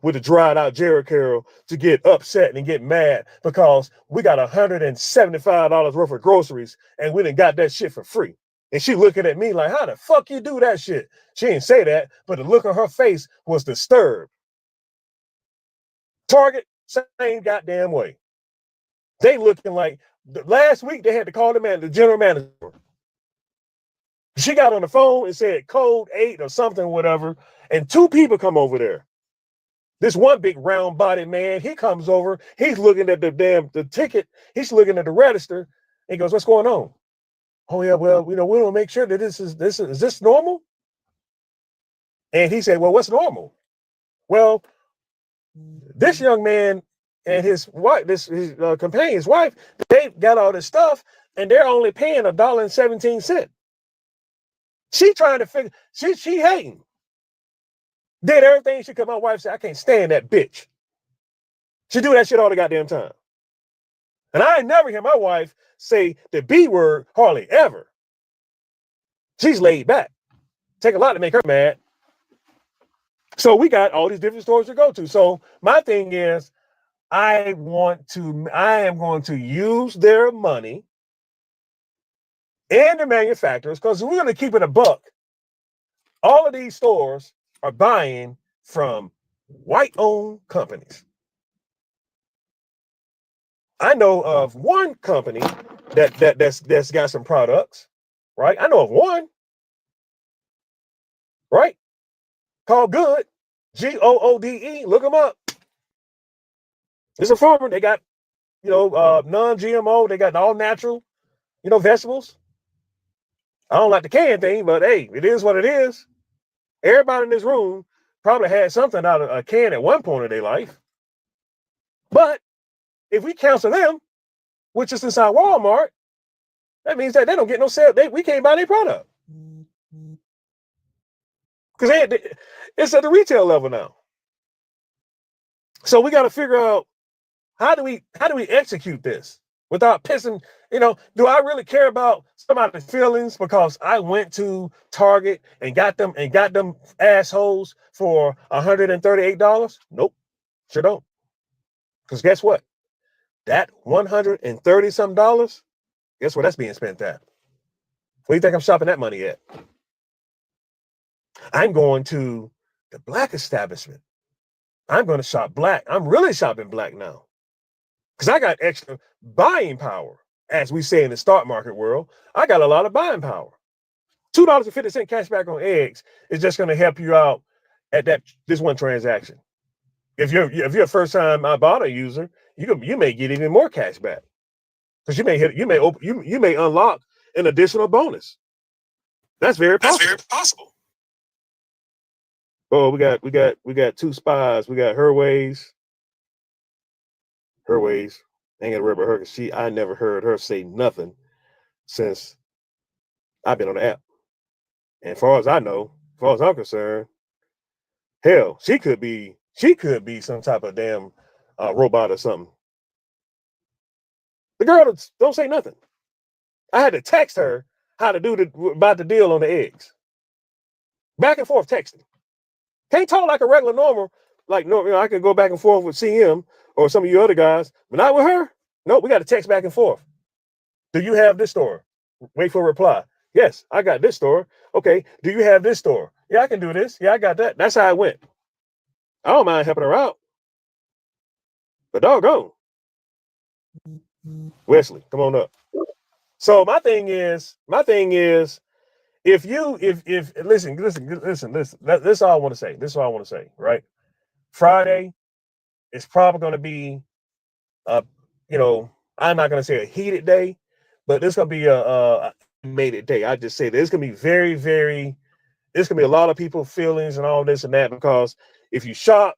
with the dried out Jerry Curl to get upset and get mad because we got $175 worth of groceries and we done got that shit for free. And she looking at me like, how the fuck you do that shit? She didn't say that, but the look on her face was disturbed. Target, same goddamn way. They looking like, last week they had to call the general manager. She got on the phone and said code 8 or something, whatever, and 2 people come over there. This one big round bodied man, he comes over, he's looking at the ticket, he's looking at the register, and he goes, what's going on? Oh yeah, well, we want to make sure that is this normal? And he said, well, what's normal? Well, this young man and his wife, his companion's wife, they got all this stuff and they're only paying $1.17. She trying to figure, she hating. Did everything she could. My wife said, I can't stand that bitch. She do that shit all the goddamn time. And I ain't never hear my wife say the B word hardly ever. She's laid back. Take a lot to make her mad. So we got all these different stores to go to. So my thing is, I am going to use their money and the manufacturers, because we're going to keep it a buck. All of these stores are buying from white-owned companies. I know of one company that's got some products, right? I know of one, right? Called Good, Goode. Look them up. It's a farmer. They got, non-GMO. They got all natural, vegetables. I don't like the can thing, but hey, it is what it is. Everybody in this room probably had something out of a can at one point in their life. But if we cancel them, which is inside Walmart, that means that they don't get no sale. We can't buy their product. Because it's at the retail level now. So we got to figure out how do we execute this without pissing, do I really care about somebody's feelings because I went to Target and got them assholes for $138? Nope, sure don't. Because guess what? That $130 some dollars, guess where that's being spent at? Where do you think I'm shopping that money at? I'm going to the black establishment. I'm going to shop black. I'm really shopping black now because I got extra buying power. As we say in the stock market world, I got a lot of buying power. $2.50 cash back on eggs is just going to help you out at this one transaction. If you're a first time Ibotta user, you may get even more cash back because you may unlock an additional bonus. That's very possible. Oh, we got 2 spies. We got Herways. I ain't gonna worry about her because I never heard her say nothing since I've been on the app. And as far as I know, as far as I'm concerned, hell, she could be some type of damn robot or something. The girl don't say nothing. I had to text her how to do about the deal on the eggs. Back and forth texting. Can't talk like a regular normal. Like I could go back and forth with CM or some of you other guys, but not with her. No, we got to text back and forth. Do you have this store? Wait for a reply. Yes, I got this store. Okay. Do you have this store? Yeah, I can do this. Yeah, I got that. That's how it went. I don't mind helping her out. But doggone. Wesley, come on up. So my thing is, if listen, this is all I want to say. This is all I want to say, right? Friday is probably going to be, I'm not going to say a heated day, but this going to be a animated day. I just say there's going to be very, very, there's going to be a lot of people feelings and all this and that, because if you shop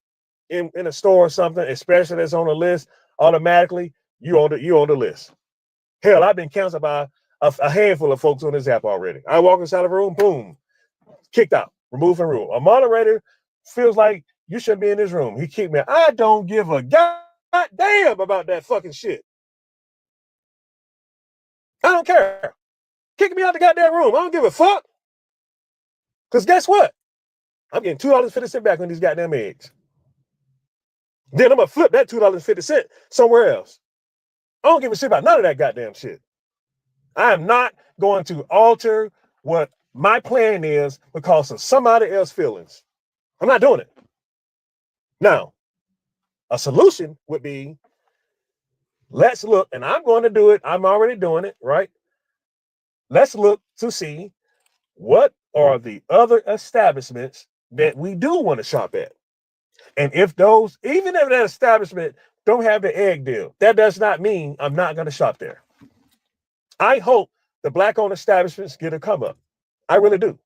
in a store or something, especially that's on the list, automatically you on the list. Hell, I've been canceled by a handful of folks on this app already. I walk inside of a room, boom, kicked out, removed from room. A moderator feels like you shouldn't be in this room. He kicked me out. I don't give a goddamn about that fucking shit. I don't care. Kick me out the goddamn room. I don't give a fuck. Because guess what? I'm getting $2.50 back on these goddamn eggs. Then I'm gonna flip that $2.50 somewhere else. I don't give a shit about none of that goddamn shit. I am not going to alter what my plan is because of somebody else's feelings. I'm not doing it. Now, a solution would be, let's look, and I'm going to do it. I'm already doing it, right? Let's look to see what are the other establishments that we do want to shop at. And if those, even if that establishment don't have the egg deal, that does not mean I'm not going to shop there. I hope the Black-owned establishments get a come up. I really do.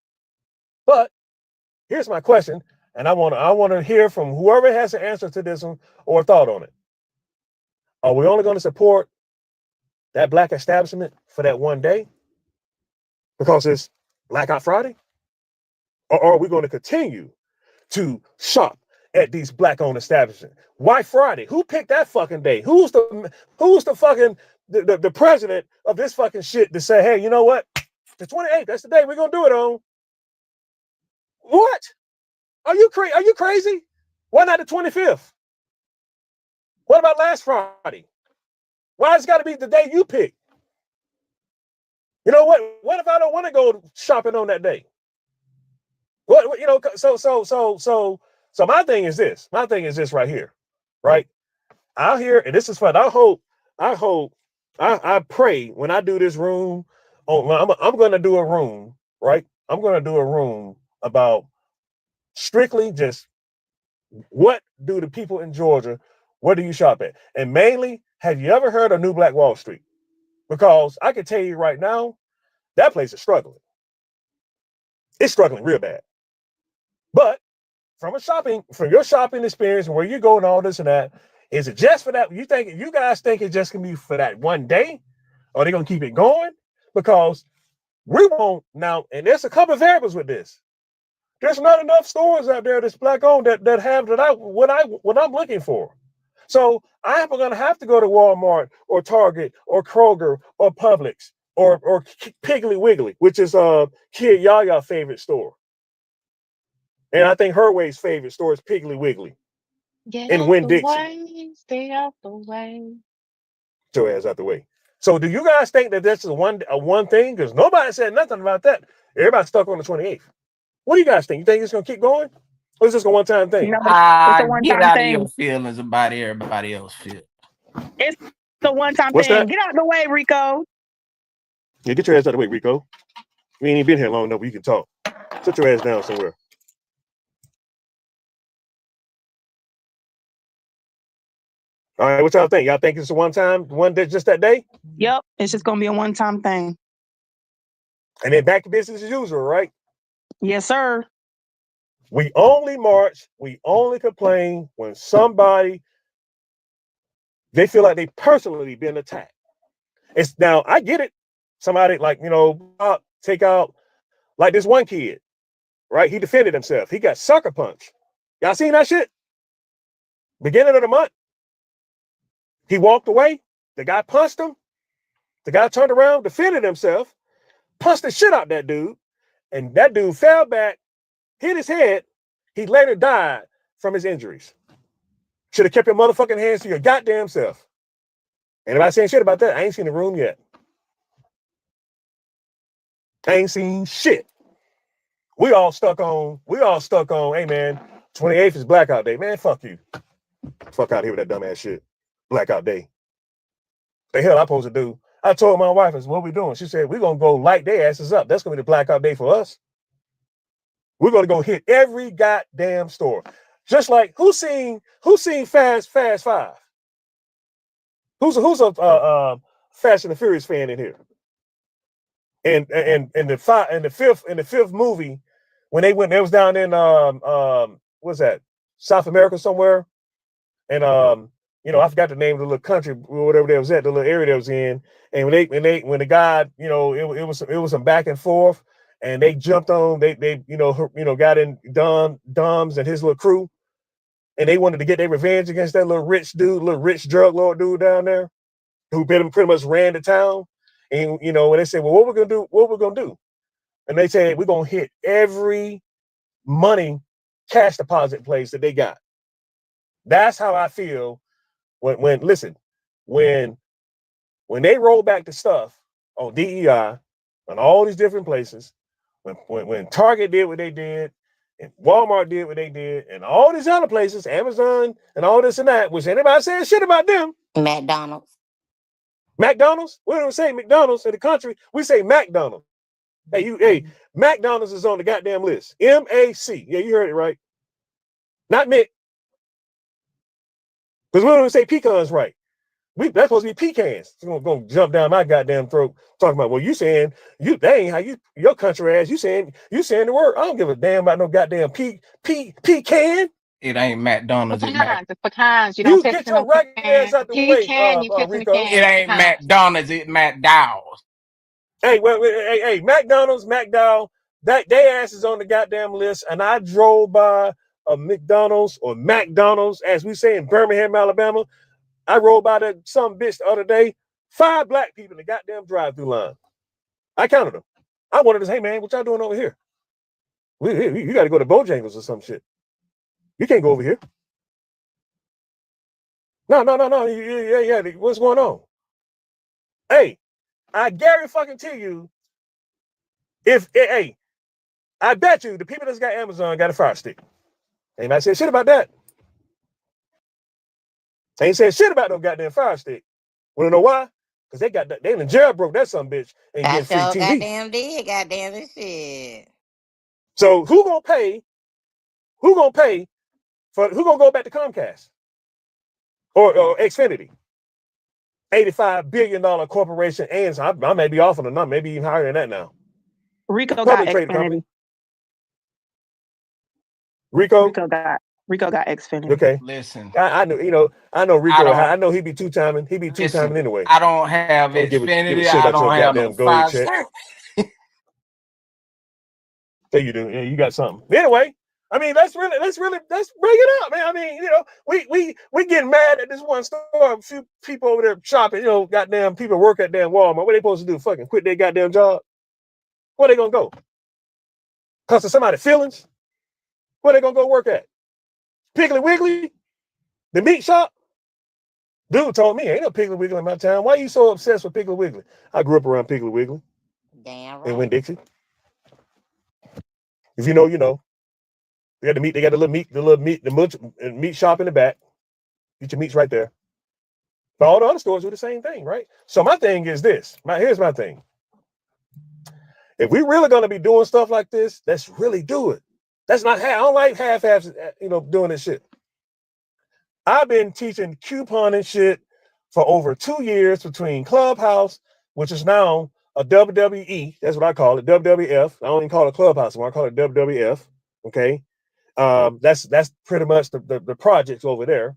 But here's my question, and I want to hear from whoever has an answer to this one or a thought on it. Are we only going to support that Black establishment for that one day because it's Blackout Friday? Or are we going to continue to shop at these Black-owned establishments? Why Friday? Who picked that fucking day? Who's the fucking the president of this fucking shit to say, hey, you know what? The 28th, that's the day we're gonna do it on. What? Are you crazy? Why not the 25th? What about last Friday? Why has it got to be the day you pick? You know what? What if I don't want to go shopping on that day? What you know? So my thing is this. My thing is this right here, right? Out here, and this is fun. I pray when I do this room. Oh, I'm going to do a room, right? I'm going to do a room about strictly just what do the people in Georgia, where do you shop at? And mainly, have you ever heard of New Black Wall Street? Because I can tell you right now, that place is struggling. It's struggling real bad. But from your shopping experience and where you go and all this and that, is it just for that? You guys think it's just gonna be for that one day? Or are they gonna keep it going? Because we won't now, and there's a couple of variables with this. There's not enough stores out there that's Black-owned that have what I'm looking for. So I'm gonna have to go to Walmart or Target or Kroger or Publix or Piggly Wiggly, which is Kid Yaya favorite store. And I think Herway's favorite store is Piggly Wiggly. Get And out Winn the Dixie. way, stay out the way. Get your ass out the way. So do you guys think that that's a one thing? Because nobody said nothing about that. Everybody's stuck on the 28th. What do you guys think? You think it's gonna keep going? Or is this a one-time thing? No, it's a Get one-time out of your thing. feelings about everybody else feel. It's a one-time What's thing. that? Get out the way, Rico. Yeah, get your ass out of the way, Rico. We ain't even been here long enough where you can talk. Sit your ass down somewhere. All right, what y'all think? Y'all think it's a one day, just that day? Yep, it's just gonna be a one-time thing. And then back to business as usual, right? Yes, sir. We only march, we only complain when somebody, they feel like they personally been attacked. It's now, I get it. Somebody like, take out, like this one kid, right? He defended himself. He got sucker punched. Y'all seen that shit? Beginning of the month. He walked away. The guy punched him. The guy turned around, defended himself, punched the shit out that dude. And that dude fell back, hit his head. He later died from his injuries. Should have kept your motherfucking hands to your goddamn self. Anybody saying shit about that? I ain't seen the room yet. I ain't seen shit. We all stuck on, hey man, 28th is blackout day. Man, fuck you. Fuck out of here with that dumbass shit. Blackout day. The hell I supposed to do? I told my wife, I said, what we doing? She said, we're gonna go light their asses up. That's gonna be the blackout day for us. We're gonna go hit every goddamn store. Just like who's seen Fast Five? Who's a Fast and the Furious fan in here? And the fifth movie, when they was down in what's that, South America somewhere, and I forgot the name of the little country or whatever they was at, the little area they was in, and when the guy, it was some back and forth, and they jumped on, they got in Dom's and his little crew, and they wanted to get their revenge against that little rich drug lord dude down there, who pretty much ran the town. And when they said, well, what we're gonna do? And they said, we're gonna hit every money cash deposit place that they got. That's how I feel when listen, when they roll back the stuff on DEI and all these different places, when Target did what they did, and Walmart did what they did, and all these other places, Amazon and all this and that, which anybody saying shit about them. McDonald's. McDonald's? We don't say McDonald's in the country. We say McDonald's. Hey, McDonald's is on the goddamn list. M-A-C. Yeah, you heard it right. Not Mick. Because we don't even say pecans right. That's supposed to be pecans. It's gonna jump down my goddamn throat talking about, well, you saying that ain't how your country ass, you saying the word. I don't give a damn about no goddamn pecan. It ain't McDonald's. It's pecans. You don't get your regular ass out the way, Rico. It ain't McDonald's. It's McDowell's. Hey, McDonald's, McDowell, they ass is on the goddamn list. And I drove by a McDonald's or McDonald's, as we say in Birmingham, Alabama. I rode by that some bitch the other day. 5 black people in the goddamn drive-through line. I counted them. I wanted to say, hey man, what y'all doing over here? You got to go to Bojangles or some shit. You can't go over here. No. Yeah. What's going on? Hey, I guarantee fucking tell you, I bet you the people that's got Amazon got a Fire Stick. Ain't I said shit about that. They ain't said shit about no goddamn Fire Stick. Wanna know why? Because they in jail broke that some bitch and I get free sure TV. goddamn did, goddamn this shit. So who gonna pay Who gonna go back to Comcast or Xfinity? $85 billion corporation, and so I may be off on the number, maybe even higher than that now. Rico got Xfinity. Rico got Xfinity. Okay. Listen, I know, I know Rico. I know he be two-timing. He be two-timing anyway. I don't have Xfinity. I don't have no Fire Stick. There you do. Yeah, you got something. Anyway, I mean, let's bring it up, man. I mean, we getting mad at this one store. A few people over there shopping, goddamn people work at damn Walmart. What they supposed to do? Fucking quit their goddamn job? Where they gonna go? Cause of somebody's feelings? Where they gonna go work at? Piggly Wiggly? The meat shop? Dude told me, ain't no Piggly Wiggly in my town. Why are you so obsessed with Piggly Wiggly? I grew up around Piggly Wiggly. Damn right. In Winn-Dixie. If you know, you know. They got the meat, the meat shop in the back. Get your meats right there. But all the other stores do the same thing, right? So my thing is this. Here's my thing. If we really gonna be doing stuff like this, let's really do it. That's not I don't like half-halves, doing this shit. I've been teaching couponing shit for over 2 years between Clubhouse, which is now a WWE. That's what I call it, WWF. I don't even call it Clubhouse anymore. I call it WWF. Okay. That's pretty much the projects over there.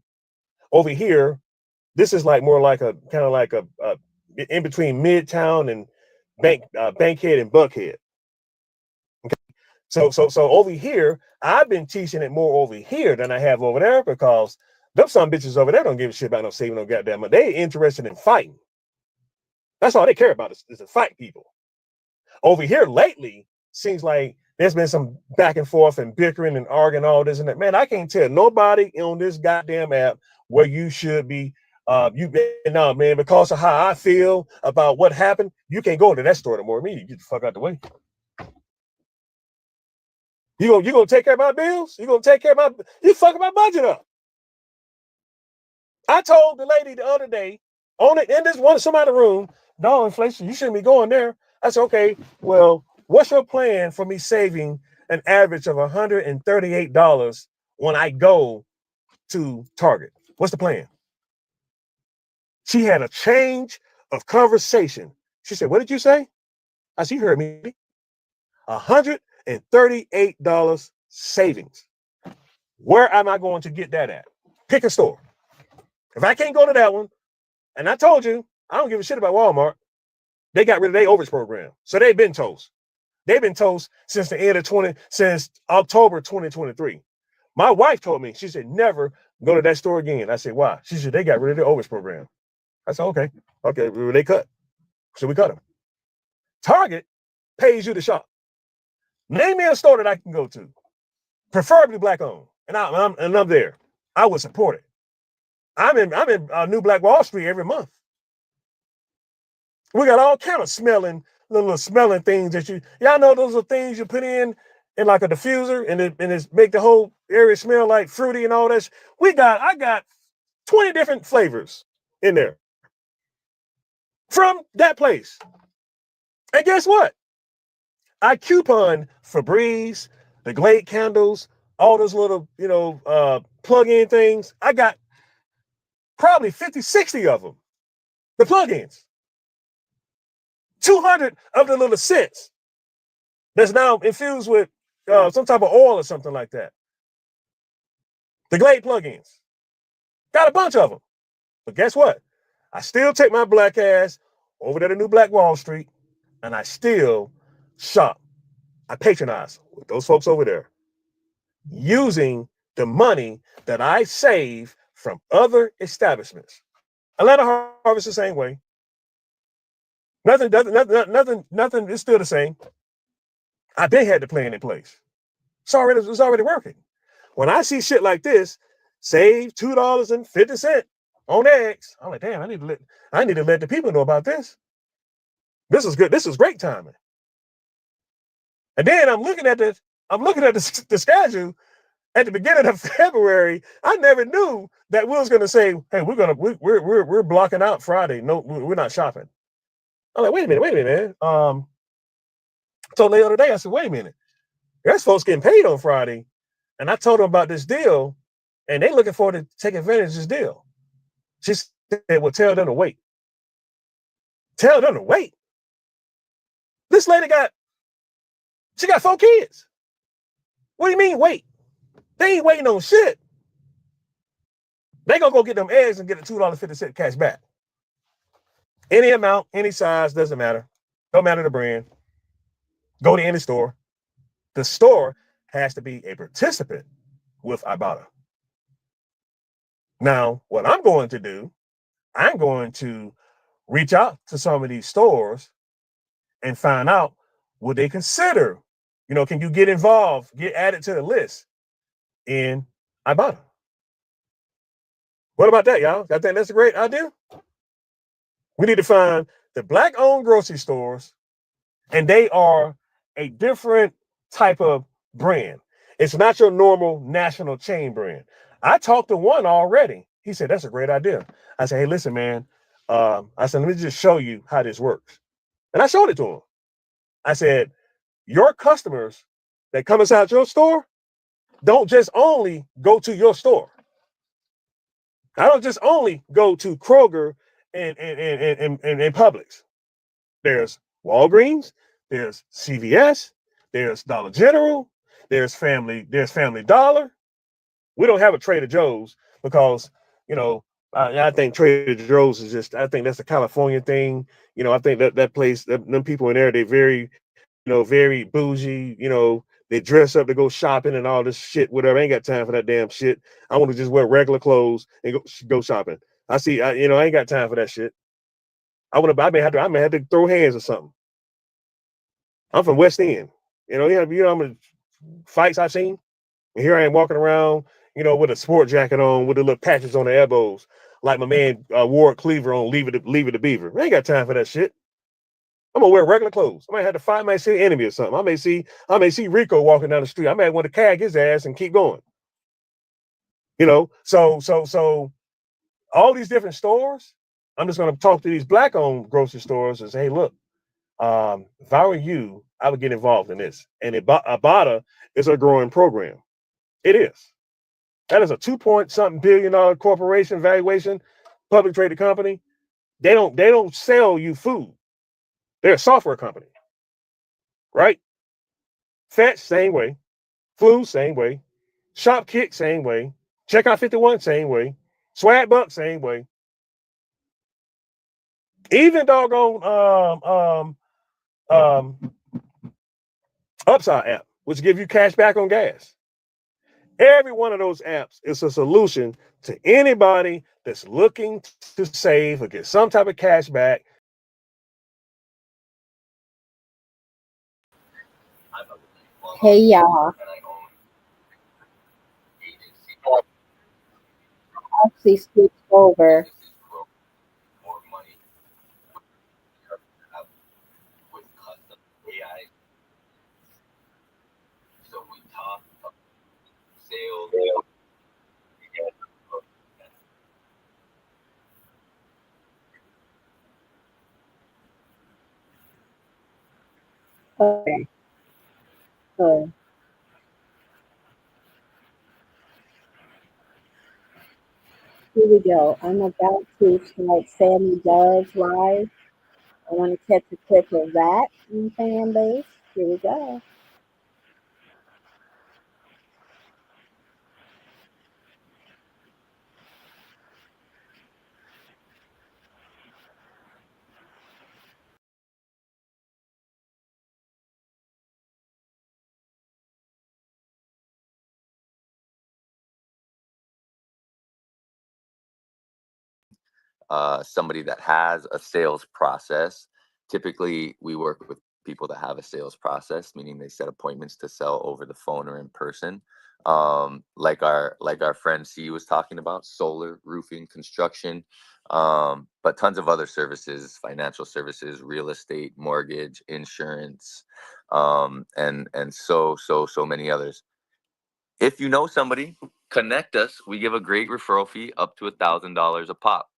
Over here, this is like more like a kind of like a in between Midtown and Bankhead and Buckhead. Okay. So over here, I've been teaching it more over here than I have over there because them some bitches over there don't give a shit about no saving no goddamn money. They interested in fighting. That's all they care about is to fight people. Over here lately, seems like there's been some back and forth and bickering and arguing, all this and that. Man, I can't tell nobody on this goddamn app where you should be. Man, because of how I feel about what happened, you can't go into that store no more. Me, you get the fuck out the way. You gonna take care of my bills? You fucking my budget up. I told the lady the other day in this somebody room, no inflation, you shouldn't be going there. I said, okay, well, what's your plan for me saving an average of $138 when I go to Target? What's the plan? She had a change of conversation. She said, what did you say? I said, you heard me. $138 savings. Where am I going to get that at? Pick a store. If I can't go to that one, and I told you, I don't give a shit about Walmart. They got rid of their overage program. So they've been toast. They've been toast since since October 2023. My wife told me, she said, never go to that store again. I said, why? She said, they got rid of their overage program. I said, okay, they cut. So we cut them. Target pays you to shop. Name me a store that I can go to, preferably black owned, and I'm there. I would support it. I'm in New Black Wall Street every month. We got all kind of little smelling things that y'all know those are things you put in like a diffuser and it make the whole area smell like fruity and all that. I got 20 different flavors in there from that place. And guess what? I coupon Febreze, the Glade candles, all those little, plug-in things. I got probably 50, 60 of them. The plug-ins. 200 of the little scents that's now infused with some type of oil or something like that. The Glade plugins. Got a bunch of them. But guess what? I still take my black ass over there to New Black Wall Street and I still shop. I patronize with those folks over there using the money that I save from other establishments. Atlanta Harvest the same way. Nothing is still the same. I've been had the plan in place. It's already working. When I see shit like this, save $2.50 on eggs. I'm like, damn, I need to let the people know about this. This is good. This is great timing. And then I'm looking at the schedule at the beginning of February. I never knew that we was gonna say, hey, we're blocking out Friday. No, we're not shopping. I'm like, wait a minute, man. So the other day I said, wait a minute, there's folks getting paid on Friday, and I told them about this deal, and they looking forward to take advantage of this deal. She said, well, tell them to wait. Tell them to wait. This lady got 4 kids. What do you mean wait? They ain't waiting on shit. They gonna go get them eggs and get a $2.50 cash back. Any amount, any size, doesn't matter. Don't matter the brand. Go to any store. The store has to be a participant with Ibotta. Now, what I'm going to do, I'm going to reach out to some of these stores and find out, would they consider, can you get involved, get added to the list in Ibotta? What about that, y'all? I think that's a great idea. We need to find the Black-owned grocery stores, and they are a different type of brand. It's not your normal national chain brand. I talked to one already. He said, that's a great idea. I said, hey, listen, man. I said, let me just show you how this works. And I showed it to him. I said, your customers that come inside your store don't just only go to your store. I don't just only go to Kroger and Publix. There's Walgreens, there's CVS, there's Dollar General, there's Family Dollar. We don't have a Trader Joe's because, I think Trader Joe's is just, I think that's a California thing. I think that place, them people in there, they very, very bougie, they dress up to go shopping and all this shit, whatever. I ain't got time for that damn shit. I want to just wear regular clothes and go shopping. I ain't got time for that shit. I may have to throw hands or something. I'm from West End. How many fights I've seen? And here I am walking around, with a sport jacket on, with the little patches on the elbows, like my man Ward Cleaver on Leave It to Beaver. I ain't got time for that shit. I'm gonna wear regular clothes. I might have to fight my city enemy or something. I may see Rico walking down the street. I might want to tag his ass and keep going. So all these different stores, I'm just gonna talk to these Black-owned grocery stores and say, hey, look, if I were you, I would get involved in this. And Ibotta is a growing program. It is. That is a $2-point-something billion corporation valuation, public traded company. They don't sell you food. They're a software company, right? Fetch, same way. Flu, same way. Shopkick, same way. Checkout 51, same way. Swagbucks, same way. Even doggone Upside app, which give you cash back on gas. Every one of those apps is a solution to anybody that's looking to save or get some type of cash back. Hey y'all. actually switched over. Okay, so here we go. I'm about to start Sammy Does Live. I want to catch a clip of that in fan base. Here we go. Somebody that has a sales process. Typically, we work with people that have a sales process, meaning they set appointments to sell over the phone or in person. Like our friend C was talking about, solar, roofing, construction, but tons of other services, financial services, real estate, mortgage, insurance, and so many others. If you know somebody, connect us. We give a great referral fee up to $1,000 a pop.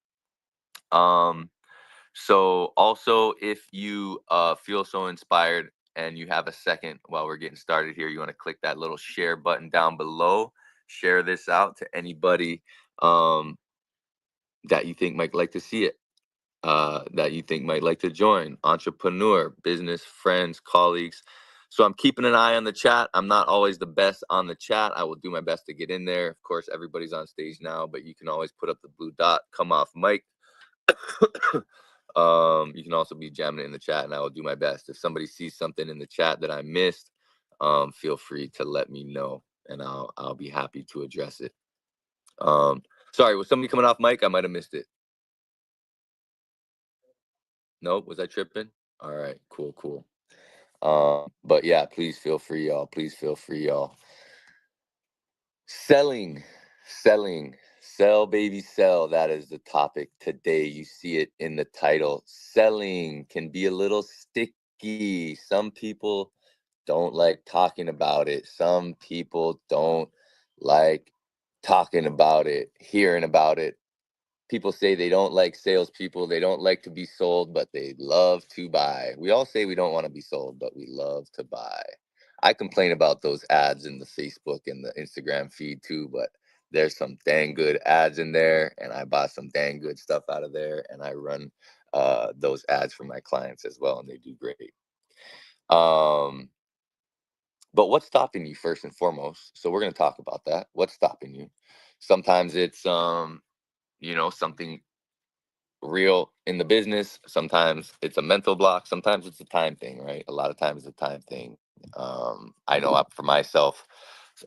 So also, if you feel so inspired and you have a second while we're getting started here, you want to click that little share button down below. Share this out to anybody that you think might like to see it, that you think might like to join. Entrepreneur, business, friends, colleagues. So I'm keeping an eye on the chat. I'm not always the best on the chat. I will do my best to get in there. Of course, everybody's on stage now, but you can always put up the blue dot, come off mic. You can also be jamming it in the chat, and I will do my best. If somebody sees something in the chat that I missed, feel free to let me know, and I'll be happy to address it. Sorry, was somebody coming off mic? I might have missed it. Nope, was I tripping? All right, cool. But yeah, please feel free, y'all. Please feel free, y'all. Selling, sell, baby, sell. That is the topic today. You see it in the title. Selling can be a little sticky. Some people don't like talking about it. Some people don't like talking about it, hearing about it. People say they don't like salespeople. They don't like to be sold, but they love to buy. We all say we don't want to be sold, but we love to buy. I complain about those ads in the Facebook and the Instagram feed too, but there's some dang good ads in there, and I buy some dang good stuff out of there, and I run those ads for my clients as well, and they do great. But what's stopping you first and foremost? So we're going to talk about that. What's stopping you? Sometimes it's something real in the business. Sometimes it's a mental block. Sometimes it's a time thing, right? A lot of times it's a time thing. I know for myself,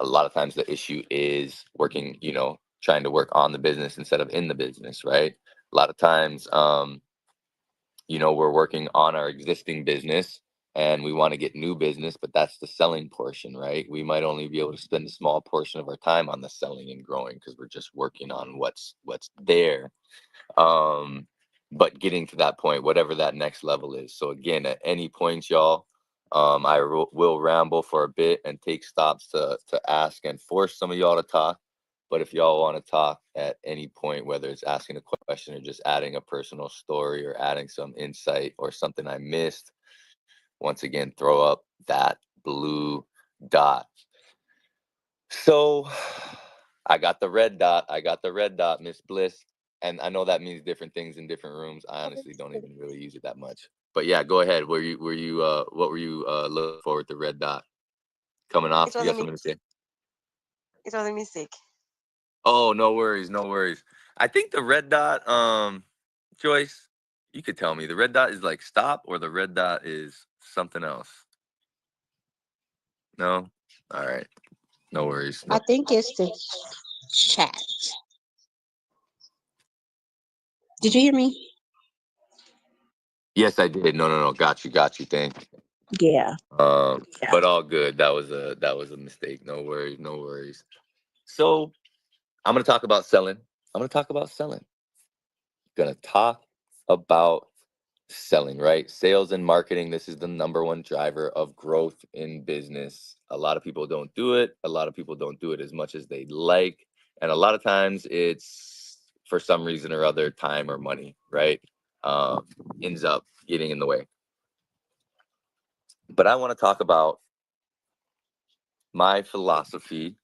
a lot of times the issue is working, trying to work on the business instead of in the business, right? A lot of times, we're working on our existing business and we want to get new business, but that's the selling portion, right? We might only be able to spend a small portion of our time on the selling and growing because we're just working on what's there. But getting to that point, whatever that next level is. So again, at any point, y'all, I will ramble for a bit and take stops to ask and force some of y'all to talk. But if y'all want to talk at any point, whether it's asking a question or just adding a personal story or adding some insight or something I missed, once again, throw up that blue dot. So I got the red dot, Miss Bliss. And I know that means different things in different rooms. I honestly don't even really use it that much. But yeah, go ahead. What were you looking for with the red dot? Coming off? You got something to say? It was a mistake. Oh, no worries. I think the red dot, Joyce, you could tell me. The red dot is like stop, or the red dot is something else? No? All right. No worries. I think it's the chat. Did you hear me? Yes, I did. No. Got you. Thank you. Yeah. But all good. That was a mistake. No worries. So I'm gonna talk about selling. I'm going to talk about selling. Going to talk about selling, right? Sales and marketing. This is the number one driver of growth in business. A lot of people don't do it. A lot of people don't do it as much as they'd like. And a lot of times it's for some reason or other, time or money, right? Ends up getting in the way. But I want to talk about my philosophy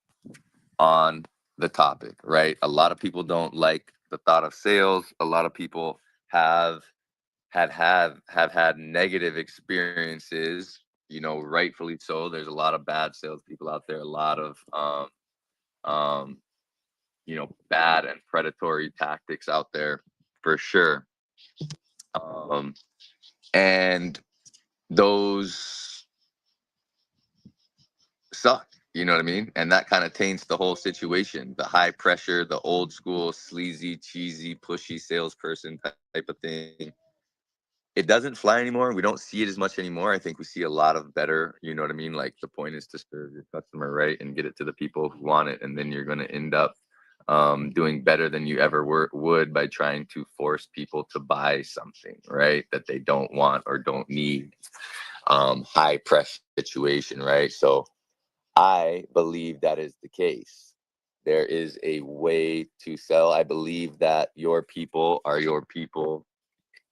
on the topic, right? A lot of people don't like the thought of sales. A lot of people have had negative experiences, you know, rightfully so. There's a lot of bad salespeople out there, a lot of you know, bad and predatory tactics out there for sure. And those suck, you know what I mean? And that kind of taints the whole situation. The high pressure, the old school, sleazy, cheesy, pushy salesperson type of thing. It doesn't fly anymore. We don't see it as much anymore. I think we see a lot of better, you know what I mean? Like the point is to serve your customer right and get it to the people who want it. And then you're going to end up doing better than you ever would by trying to force people to buy something, right? That they don't want or don't need. High pressure situation, right? So I believe that is the case. There is a way to sell. I believe that your people are your people.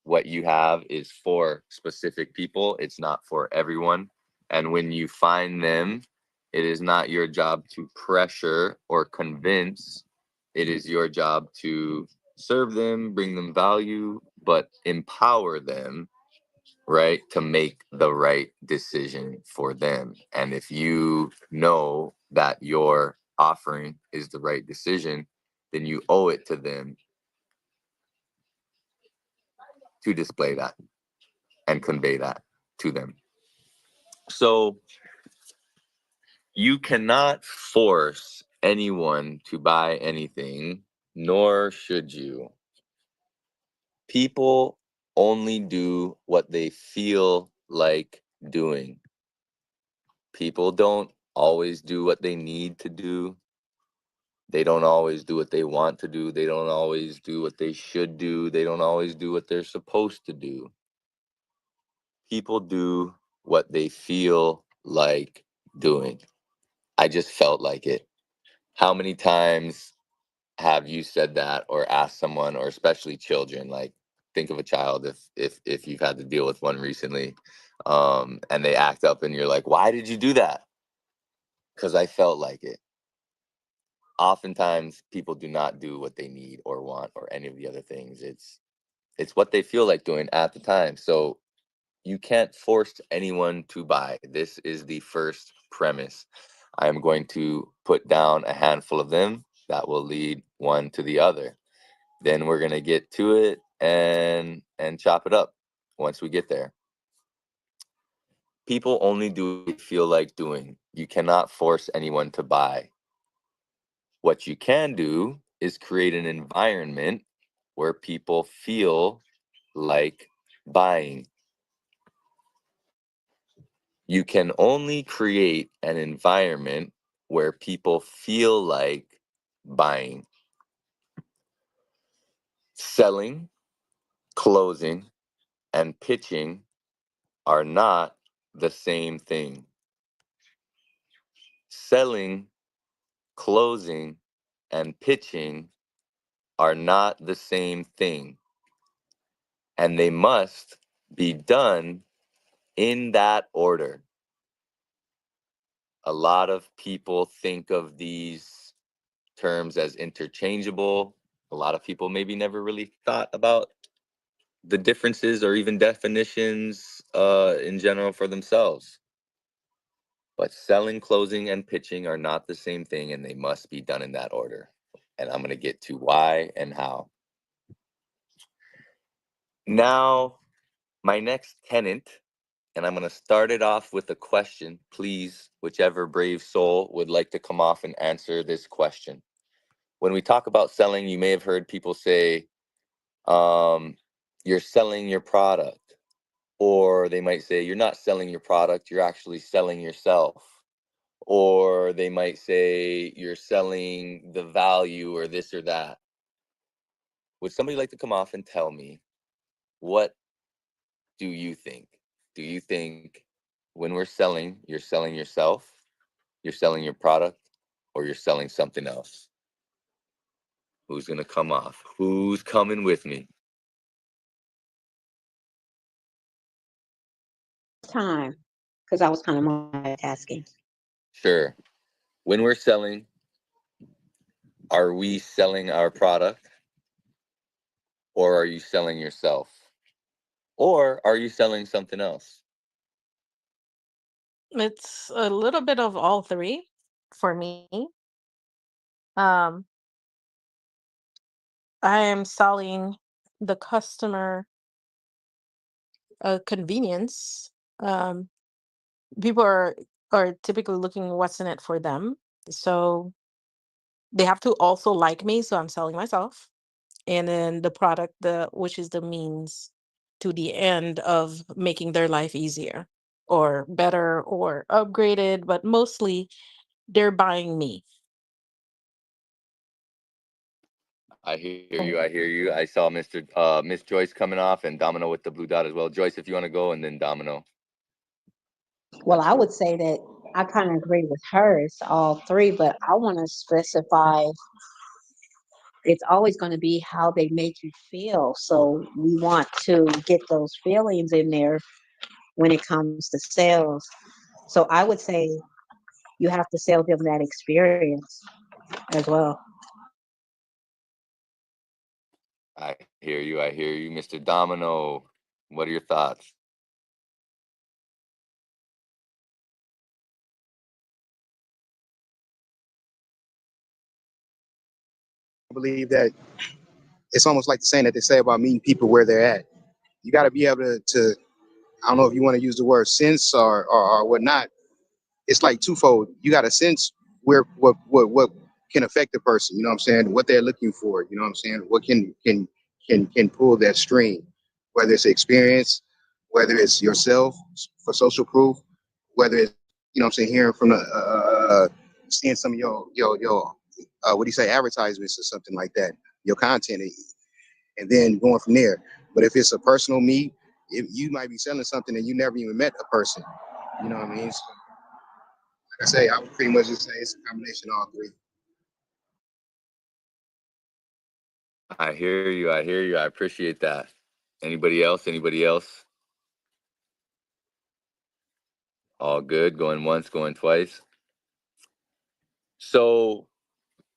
What you have is for specific people. It's not for everyone. And when you find them, it is not your job to pressure or convince. It is your job to serve them, bring them value, but empower them, right, to make the right decision for them. And if you know that your offering is the right decision, then you owe it to them to display that and convey that to them. So you cannot force anyone to buy anything, nor should you. People only do what they feel like doing. People don't always do what they need to do. They don't always do what they want to do. They don't always do what they should do. They don't always do what they're supposed to do. People do what they feel like doing. I just felt like it. How many times have you said that or asked someone, or especially children, like think of a child if you've had to deal with one recently, and they act up and you're like, why did you do that? Because I felt like it. Oftentimes people do not do what they need or want or any of the other things. It's what they feel like doing at the time. So you can't force anyone to buy. This is the first premise. I am going to put down a handful of them that will lead one to the other. Then we're going to get to it and chop it up once we get there. People only do what they feel like doing. You cannot force anyone to buy. What you can do is create an environment where people feel like buying. You can only create an environment where people feel like buying. Selling, closing, and pitching are not the same thing. Selling, closing, and pitching are not the same thing. And they must be done in that order. A lot of people think of these terms as interchangeable. A lot of people maybe never really thought about the differences or even definitions in general for themselves. But selling, closing, and pitching are not the same thing, and they must be done in that order. And I'm going to get to why and how. Now, my next tenet, and I'm going to start it off with a question. Please, whichever brave soul would like to come off and answer this question. When we talk about selling, you may have heard people say, you're selling your product. Or they might say, you're not selling your product, you're actually selling yourself. Or they might say, you're selling the value or this or that. would somebody like to come off and tell me, what do you think? Do you think when we're selling, you're selling yourself, you're selling your product, or you're selling something else? Who's going to come off? Who's coming with me? Time, because I was kind of multitasking. Sure. When we're selling, are we selling our product, or are you selling yourself? Or are you selling something else? It's a little bit of all three for me. Um, I am selling the customer convenience. People are typically looking what's in it for them. So they have to also like me, so I'm selling myself. And then the product, which is the means to the end of making their life easier or better or upgraded, but mostly they're buying me. I hear you. I hear you. I saw Miss Joyce coming off, and Domino with the blue dot as well. Joyce, if you want to go, and then Domino. Well, I would say that I kind of agree with her. It's all three, but I want to specify it's always going to be how they make you feel. So we want to get those feelings in there when it comes to sales. So I would say you have to sell them that experience as well. I hear you. I hear you. Mr. Domino, what are your thoughts? I believe that it's almost like the saying that they say about meeting people where they're at. You got to be able to, I don't know if you want to use the word sense or whatnot. It's like twofold. You got to sense where what can affect the person. You know what I'm saying? What they're looking for. You know what I'm saying? What can pull that string, whether it's experience, whether it's yourself for social proof, whether it's, you know what I'm saying, hearing from seeing some of your what do you say, advertisements or something like that, your content, and then going from there. But if it's a personal meet, you might be selling something and you never even met a person. You know what I mean? So, like I say, I would pretty much just say it's a combination of all three. I hear you. I hear you. I appreciate that. Anybody else? Anybody else? All good. Going once, going twice. So,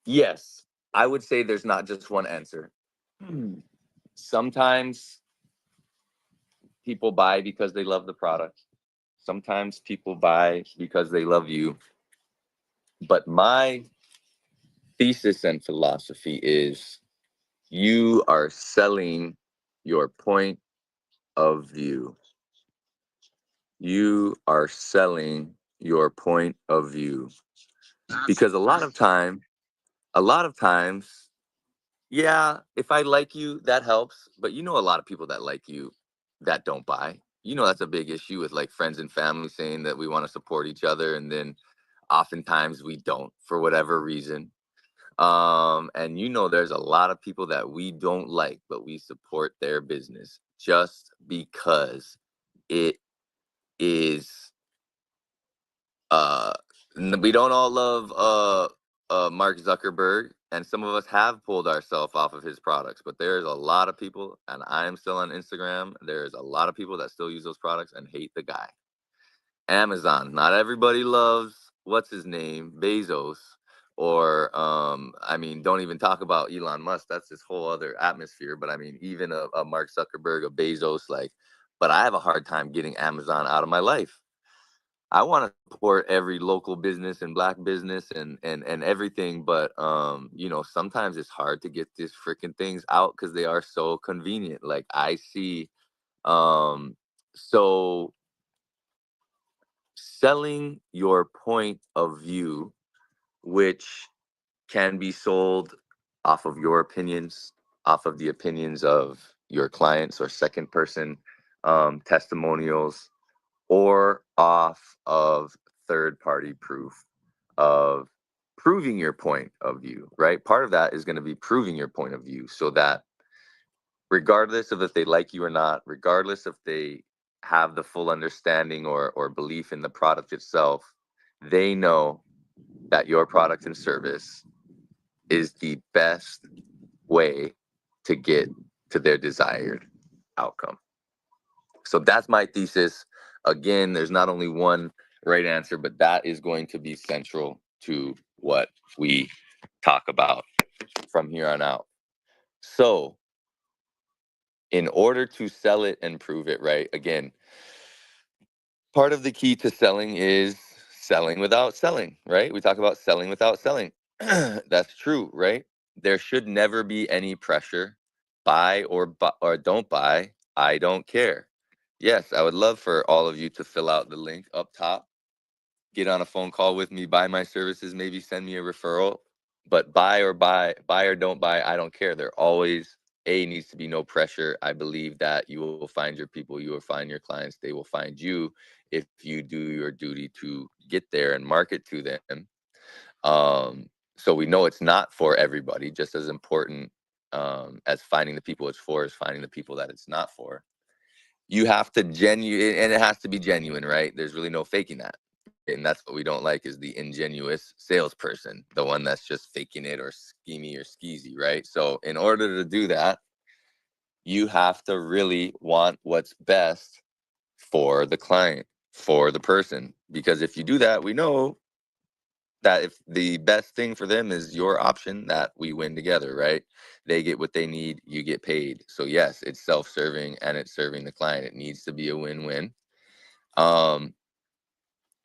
yes, I would say there's not just one answer. Sometimes people buy because they love the product. Sometimes people buy because they love you. But my thesis and philosophy is you are selling your point of view. You are selling your point of view. Because a lot of times, yeah, if I like you, that helps. But you know, a lot of people that like you that don't buy. You know, that's a big issue with like friends and family saying that we want to support each other. And then oftentimes we don't for whatever reason. And you know, there's a lot of people that we don't like, but we support their business just because it is uh we don't all love Mark Zuckerberg, and some of us have pulled ourselves off of his products, but there's a lot of people, and I am still on Instagram, there's a lot of people that still use those products and hate the guy. Amazon, not everybody loves what's his name, Bezos, or I mean, don't even talk about Elon Musk. That's this whole other atmosphere. But I mean, even a Mark Zuckerberg, a Bezos, like, but I have a hard time getting Amazon out of my life. I want to support every local business and black business and everything, but you know, sometimes it's hard to get these freaking things out because they are so convenient. Like I see, so selling your point of view, which can be sold off of your opinions, off of the opinions of your clients or second person testimonials, or off of third party proof of proving your point of view, right? Part of that is going to be proving your point of view so that regardless of if they like you or not, regardless if they have the full understanding or belief in the product itself, they know that your product and service is the best way to get to their desired outcome. So that's my thesis. Again, there's not only one right answer, but that is going to be central to what we talk about from here on out. So in order to sell it and prove it, right? Again, part of the key to selling is selling without selling, right? We talk about selling without selling. That's true, right? There should never be any pressure. Buy or don't buy. I don't care. Yes, I would love for all of you to fill out the link up top, get on a phone call with me, buy my services, maybe send me a referral. But buy or don't buy, I don't care. There always needs to be no pressure. I believe that you will find your people, you will find your clients, they will find you if you do your duty to get there and market to them. So we know it's not for everybody. Just as important as finding the people it's for is finding the people that it's not for. You have to and it has to be genuine, right? There's really no faking that. And that's what we don't like, is the ingenuous salesperson, the one that's just faking it or schemy or skeezy, right? So in order to do that, you have to really want what's best for the client, for the person. Because if you do that, we know that if the best thing for them is your option, that we win together, right? They get what they need, you get paid. So yes, it's self-serving and it's serving the client. It needs to be a win-win.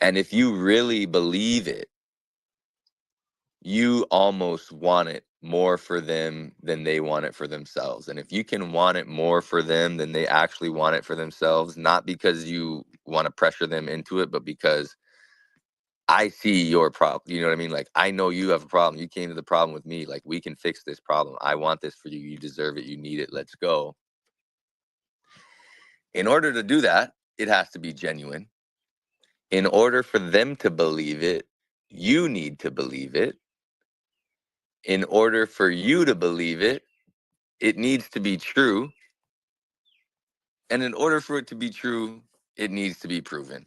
And if you really believe it, you almost want it more for them than they want it for themselves. And if you can want it more for them than they actually want it for themselves, not because you want to pressure them into it, but because I see your problem. You know what I mean? Like, I know you have a problem. You came to the problem with me. Like, we can fix this problem. I want this for you. You deserve it. You need it. Let's go. In order to do that, it has to be genuine. In order for them to believe it, you need to believe it. In order for you to believe it, it needs to be true. And in order for it to be true, it needs to be proven,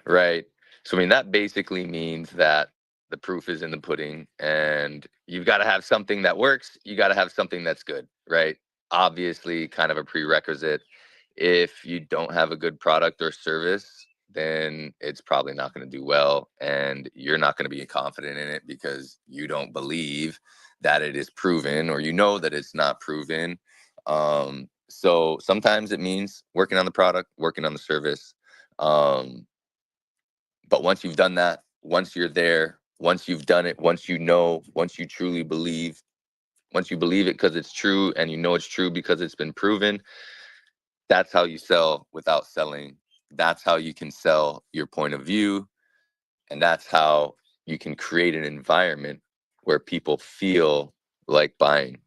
right? So, I mean, that basically means that the proof is in the pudding, and you've got to have something that works. You got to have something that's good, right? Obviously, kind of a prerequisite. If you don't have a good product or service, then it's probably not going to do well, and you're not going to be confident in it because you don't believe that it is proven, or you know that it's not proven. So sometimes it means working on the product, working on the service. But once you've done that, once you're there, once you've done it, once you know, once you truly believe, once you believe it because it's true and you know it's true because it's been proven, that's how you sell without selling. That's how you can sell your point of view. And that's how you can create an environment where people feel like buying.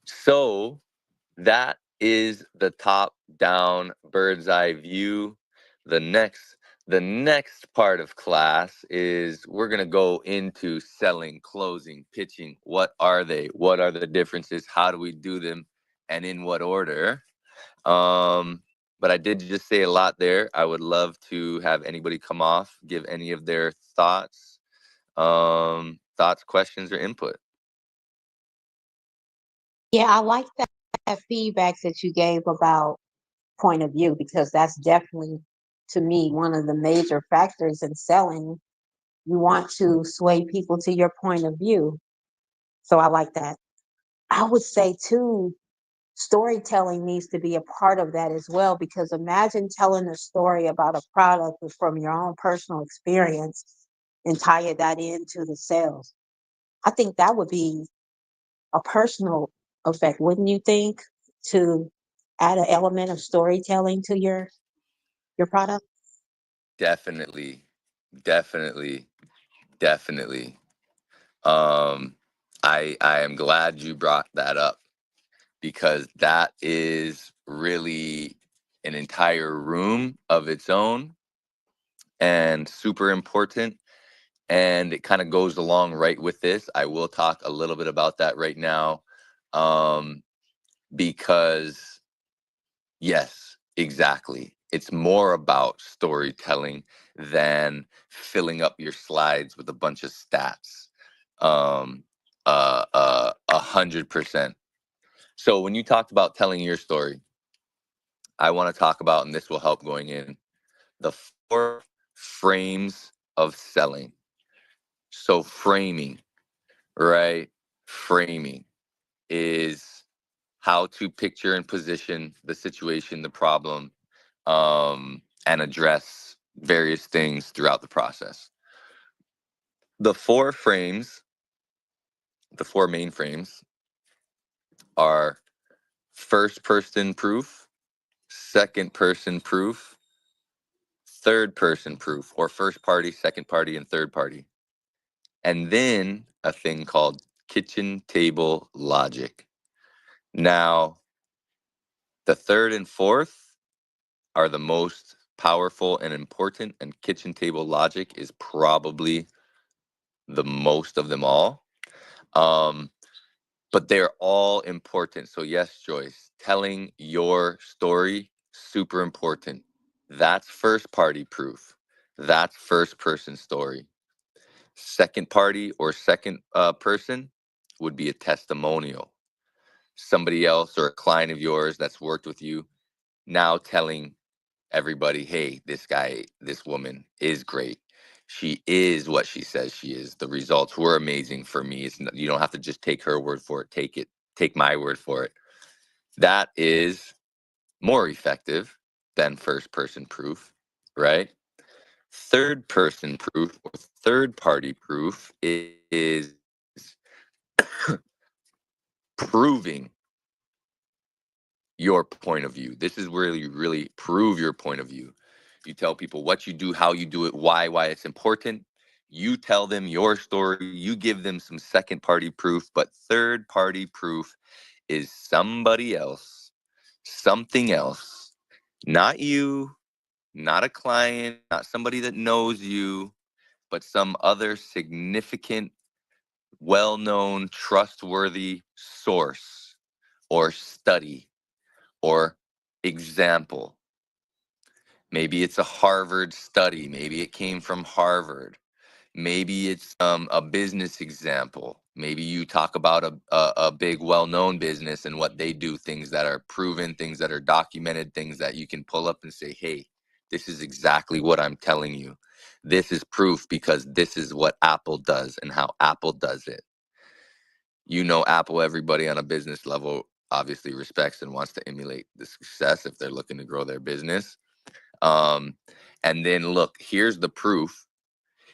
So that is the top-down bird's eye view. The next part of class is we're going to go into selling, closing, pitching. What are they? What are the differences? How do we do them? And in what order? But I did just say a lot there. I would love to have anybody come off, give any of their thoughts, questions, or input. Yeah, I like that feedback that you gave about point of view, because that's definitely, to me, one of the major factors in selling. You want to sway people to your point of view. So I like that. I would say too, storytelling needs to be a part of that as well, because imagine telling a story about a product from your own personal experience and tie that into the sales. I think that would be a personal effect, wouldn't you think, to add an element of storytelling to your product? Definitely. I am glad you brought that up, because that is really an entire room of its own and super important. And it kind of goes along right with this. I will talk a little bit about that right now. Because yes, exactly. It's more about storytelling than filling up your slides with a bunch of stats. 100%. So when you talked about telling your story, I want to talk about, and this will help going in, the 4 frames of selling. So framing, right? Framing is how to picture and position the situation, the problem, and address various things throughout the process. The 4 frames, the 4 main frames are first person proof, second person proof, third person proof, or first party, second party, and third party. And then a thing called kitchen table logic. Now, the third and fourth are the most powerful and important, and kitchen table logic is probably the most of them all. But they're all important. So yes, Joyce, telling your story, super important. That's first party proof. That's first person story. Second party or second person would be a testimonial. Somebody else or a client of yours that's worked with you now telling everybody, hey, this guy, this woman is great. She is what she says she is. The results were amazing for me. You don't have to just take her word for it. Take my word for it. That is more effective than first person proof, right? Third person proof or third party proof is proving your point of view. This is where you really prove your point of view. You tell people what you do, how you do it, why it's important. You tell them your story. You give them some second party proof, but third party proof is somebody else, something else, not you, not a client, not somebody that knows you, but some other significant, well-known, trustworthy source or study or example. Maybe it's a Harvard study. Maybe it came from Harvard. Maybe it's a business example. Maybe you talk about a big well-known business and what they do, things that are proven, things that are documented, things that you can pull up and say, hey, this is exactly what I'm telling you. This is proof because this is what Apple does and how Apple does it. You know, Apple, everybody on a business level obviously respects and wants to emulate the success if they're looking to grow their business. And then look, here's the proof.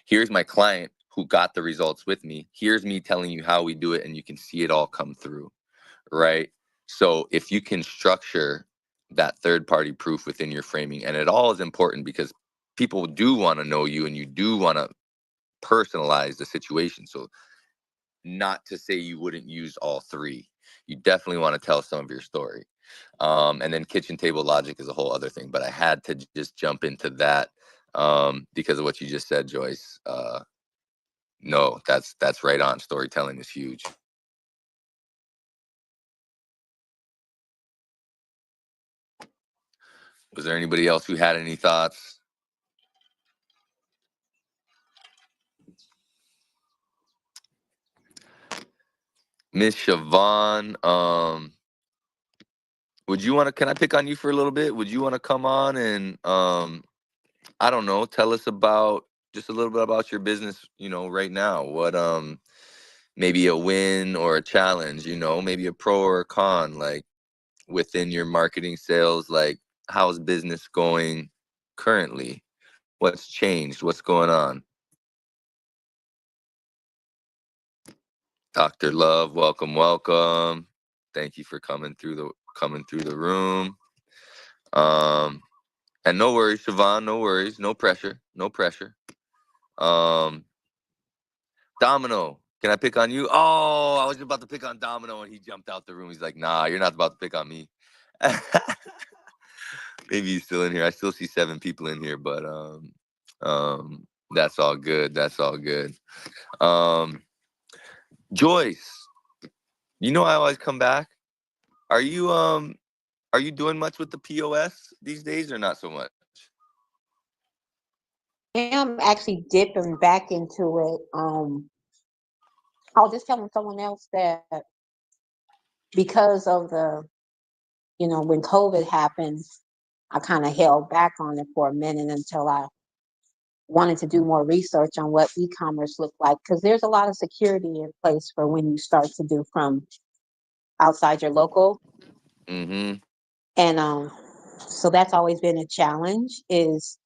Here's my client who got the results with me. Here's me telling you how we do it, and you can see it all come through, right? So if you can structure that third party proof within your framing, and it all is important because people do want to know you and you do want to personalize the situation. So not to say you wouldn't use all 3. You definitely want to tell some of your story. And then kitchen table logic is a whole other thing, but I had to just jump into that because of what you just said, Joyce. No, that's right on. Storytelling is huge. Was there anybody else who had any thoughts? Miss Siobhan, can I pick on you for a little bit? Would you want to come on and, I don't know, tell us about just a little bit about your business, right now? What, maybe a win or a challenge, maybe a pro or a con, like within your marketing sales, like how's business going currently? What's changed? What's going on? Dr. Love, welcome. Thank you for coming through the room. And no worries, Siobhan, no worries, no pressure. Domino, can I pick on you? Oh, I was about to pick on Domino and he jumped out the room. He's like, nah, you're not about to pick on me. Maybe he's still in here. I still see 7 people in here, but that's all good. Joyce, You know, I always come back. Are you doing much with the POS these days or not so much? I am actually dipping back into it. I was just telling someone else that because of when COVID happened, I kind of held back on it for a minute until I wanted to do more research on what e-commerce looked like, because there's a lot of security in place for when you start to do from outside your local. Mm-hmm. And so that's always been a challenge, is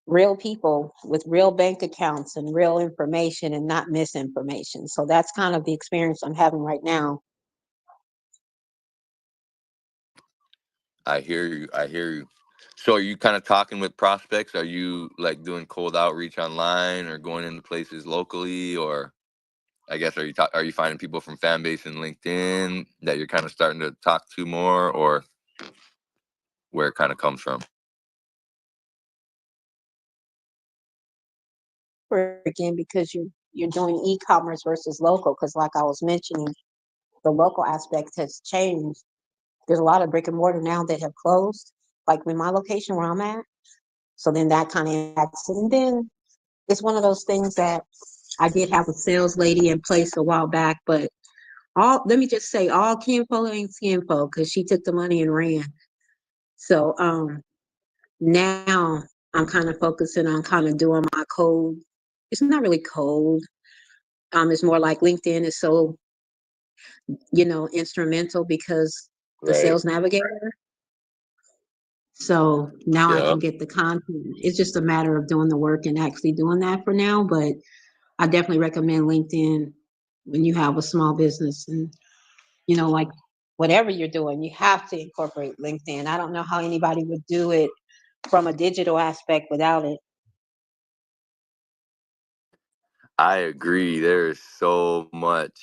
real people with real bank accounts and real information and not misinformation. So that's kind of the experience I'm having right now. I hear you. I hear you. So are you kind of talking with prospects? Are you like doing cold outreach online or going into places locally, or I guess are you finding people from Fanbase and LinkedIn that you're kind of starting to talk to more, or where it kind of comes from? Again, because you're doing e-commerce versus local, because like I was mentioning, the local aspect has changed. There's a lot of brick and mortar now that have closed, like in my location where I'm at. So then that kind of impacts it. And then it's one of those things that I did have a sales lady in place a while back, but let me just say, all kinfo ain't skinfo, because she took the money and ran. So now I'm kind of focusing on kind of doing my cold. It's not really cold. It's more like LinkedIn is so, instrumental because the Right. sales navigator. So now I Yeah. can get the content. It's just a matter of doing the work and actually doing that for now. But I definitely recommend LinkedIn when you have a small business, and, like whatever you're doing, you have to incorporate LinkedIn. I don't know how anybody would do it from a digital aspect without it. I agree. There's so much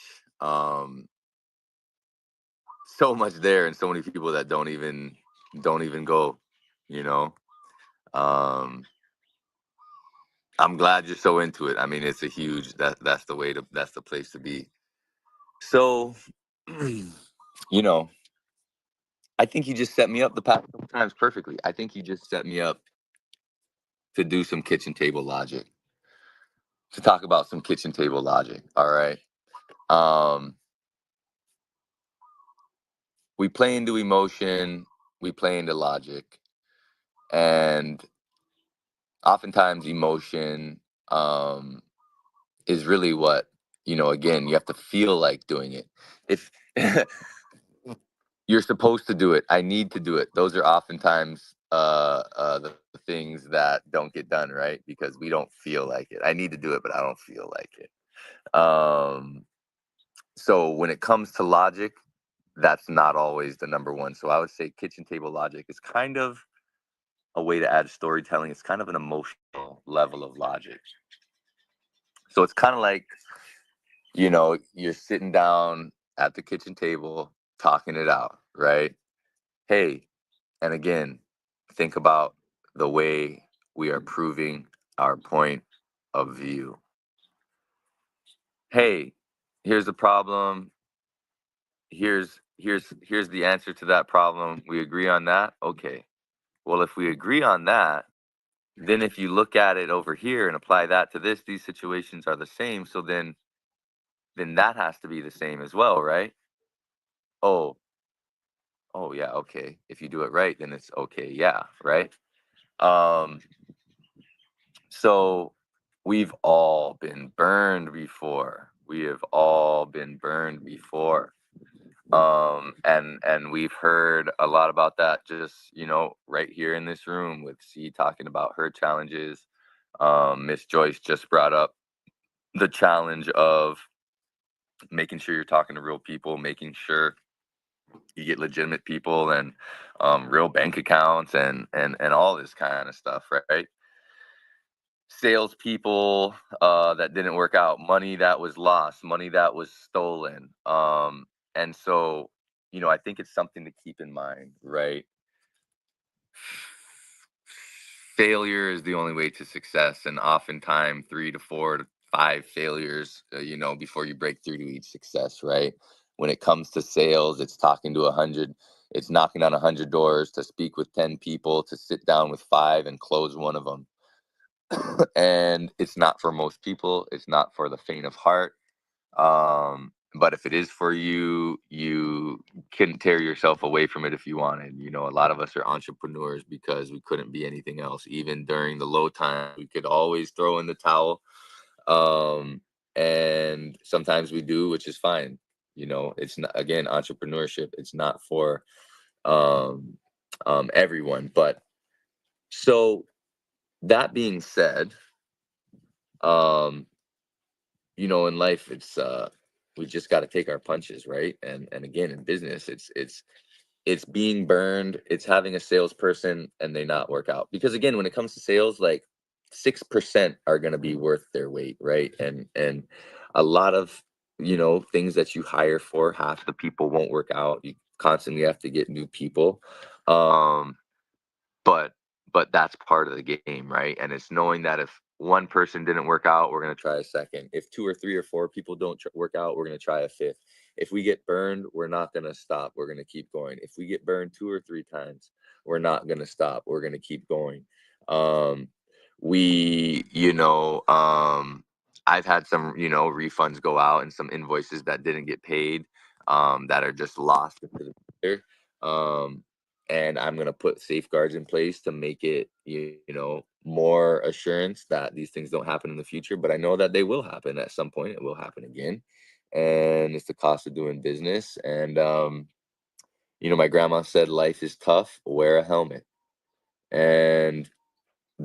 there, and so many people that don't even go, you know. Um I'm glad you're so into it. I mean, it's a huge that's the place to be. So, I think you just set me up the past couple times perfectly. I think you just set me up to do some kitchen table logic. To talk about some kitchen table logic. All right. We play into emotion, we play into logic, and oftentimes emotion is really what, again, you have to feel like doing it. If you're supposed to do it, I need to do it, those are oftentimes the things that don't get done, right? Because we don't feel like it. I need to do it, but I don't feel like it. So when it comes to logic, that's not always the number one. So I would say kitchen table logic is kind of a way to add storytelling. It's kind of an emotional level of logic. So it's kind of like, you're sitting down at the kitchen table, talking it out, right? Hey, and again, think about the way we are proving our point of view. Hey, here's the problem. Here's the answer to that problem. We agree on that? Okay. Well, if we agree on that, then if you look at it over here and apply that to this, these situations are the same. So then that has to be the same as well, right? Oh, oh yeah, okay. If you do it right, then it's okay, yeah, right? Um, so we've all been burned before. We have all been burned before. And we've heard a lot about that just, right here in this room with C talking about her challenges. Miss Joyce just brought up the challenge of making sure you're talking to real people, making sure you get legitimate people and real bank accounts and all this kind of stuff, right? Salespeople that didn't work out, money that was lost, money that was stolen. And so, I think it's something to keep in mind, right? Failure is the only way to success, and oftentimes 3 to 4 to 5 failures, before you break through to each success, right? When it comes to sales, it's talking to 100, it's knocking on 100 doors to speak with 10 people, to sit down with 5 and close one of them. And it's not for most people. It's not for the faint of heart. But if it is for you, you can tear yourself away from it if you wanted. You know, a lot of us are entrepreneurs because we couldn't be anything else. Even during the low time, we could always throw in the towel. And sometimes we do, which is fine. You know, it's not, again, entrepreneurship. It's not for everyone. But so that being said, you know, in life, it's we just got to take our punches, right? And again, in business, it's being burned. It's having a salesperson and they not work out. Because again, when it comes to sales, like 6% are going to be worth their weight, right? And a lot of, you know, things that you hire for, half the people won't work out. You constantly have to get new people. But that's part of the game, right? And it's knowing that if one person didn't work out, we're going to try a second. If 2 or 3 or 4 people don't work out, we're going to try a fifth. If we get burned, we're not going to stop. We're going to keep going. If we get burned 2 or 3 times, we're not going to stop. We're going to keep going. I've had some, you know, refunds go out and some invoices that didn't get paid, that are just lost into the future. And I'm going to put safeguards in place to make it, you know, more assurance that these things don't happen in the future. But I know that they will happen at some point. It will happen again. And it's the cost of doing business. And, you know, my grandma said, life is tough, wear a helmet. And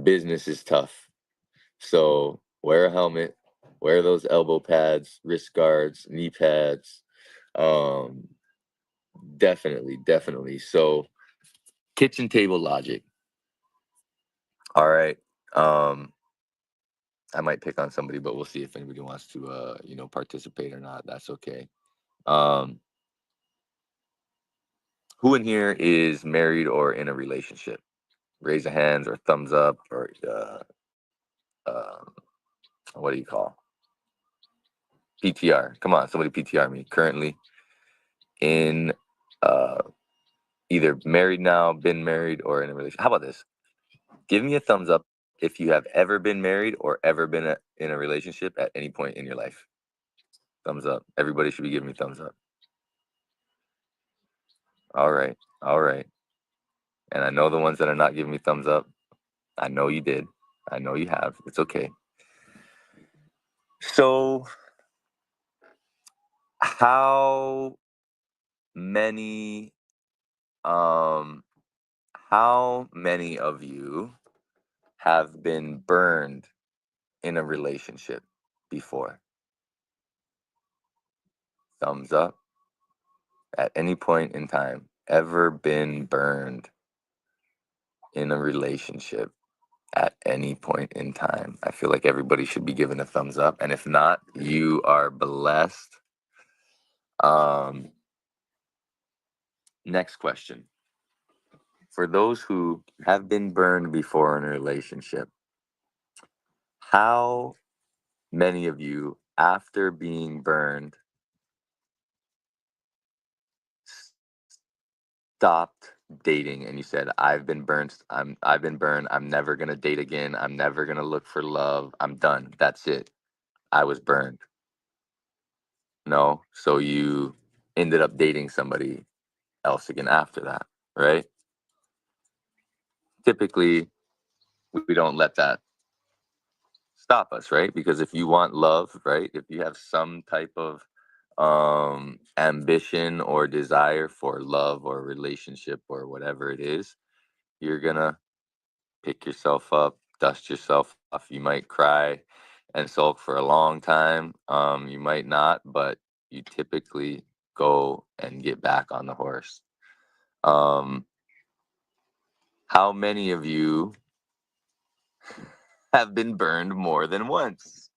business is tough. So wear a helmet, wear those elbow pads, wrist guards, knee pads. Definitely. So kitchen table logic. All right. I might pick on somebody, but we'll see if anybody wants to, you know, participate or not. That's okay. Who in here is married or in a relationship? Raise a hands or thumbs up or what do you call? PTR. Come on, somebody PTR me. Currently in either married now, been married, or in a relationship. How about this? Give me a thumbs up if you have ever been married or ever been in a relationship at any point in your life. Thumbs up. Everybody should be giving me thumbs up. All right. And I know the ones that are not giving me thumbs up. I know you did. I know you have. It's okay. So, how many of you have been burned in a relationship before? Thumbs up. At any point in time, ever been burned in a relationship at any point in time? I feel like everybody should be given a thumbs up. And if not, you are blessed. Next question. For those who have been burned before in a relationship, how many of you, after being burned, stopped dating and you said, I've been burned, I'm never gonna date again, I'm never gonna look for love, I'm done, that's it, I was burned? No? So you ended up dating somebody else again after that, right? Typically, we don't let that stop us, right? Because if you want love, right, if you have some type of ambition or desire for love or relationship or whatever it is, you're gonna pick yourself up, dust yourself off. You might cry and sulk for a long time. You might not, but you typically go and get back on the horse. How many of you have been burned more than once?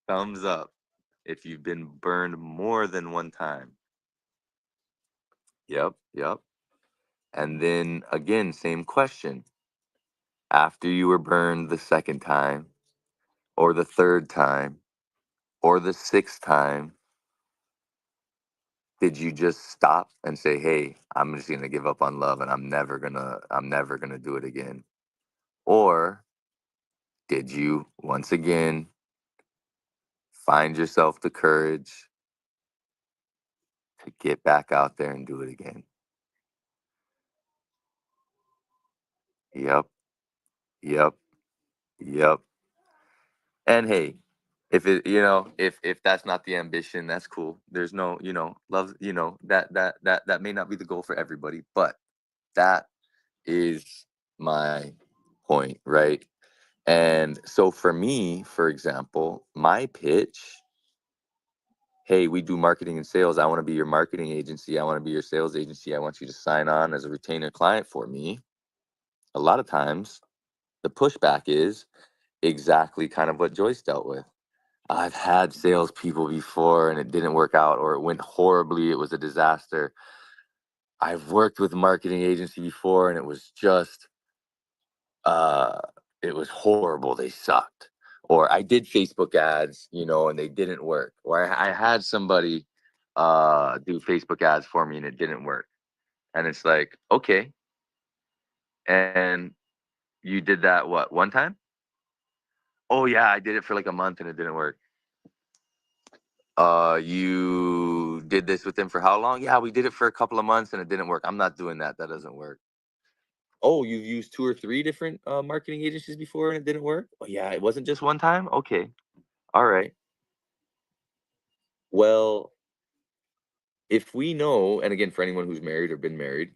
Thumbs up if you've been burned more than one time. Yep. And then again, same question. After you were burned the second time or the third time, or the 6th time did you just stop and say, hey, I'm just going to give up on love and I'm never going to do it again? Or did you once again find yourself the courage to get back out there and do it again? Yep. Yep. Yep. And hey, if it, if that's not the ambition, that's cool. There's no, love, that may not be the goal for everybody, but that is my point, right? And so for me, for example, my pitch, hey, we do marketing and sales. I want to be your marketing agency. I want to be your sales agency. I want you to sign on as a retainer client for me. A lot of times the pushback is exactly kind of what Joyce dealt with. I've had salespeople before and it didn't work out, or it went horribly. It was a disaster. I've worked with a marketing agency before and it was just, it was horrible. They sucked. Or I did Facebook ads, and they didn't work. Or I had somebody do Facebook ads for me and it didn't work. And it's like, okay. And you did that, what, one time? Oh yeah, I did it for like a month and it didn't work. You did this with them for how long? Yeah, we did it for a couple of months and it didn't work. I'm not doing that. That doesn't work. Oh, you've used 2 or 3 different marketing agencies before and it didn't work? Oh yeah, it wasn't just one time? Okay. All right. Well, if we know, and again, for anyone who's married or been married,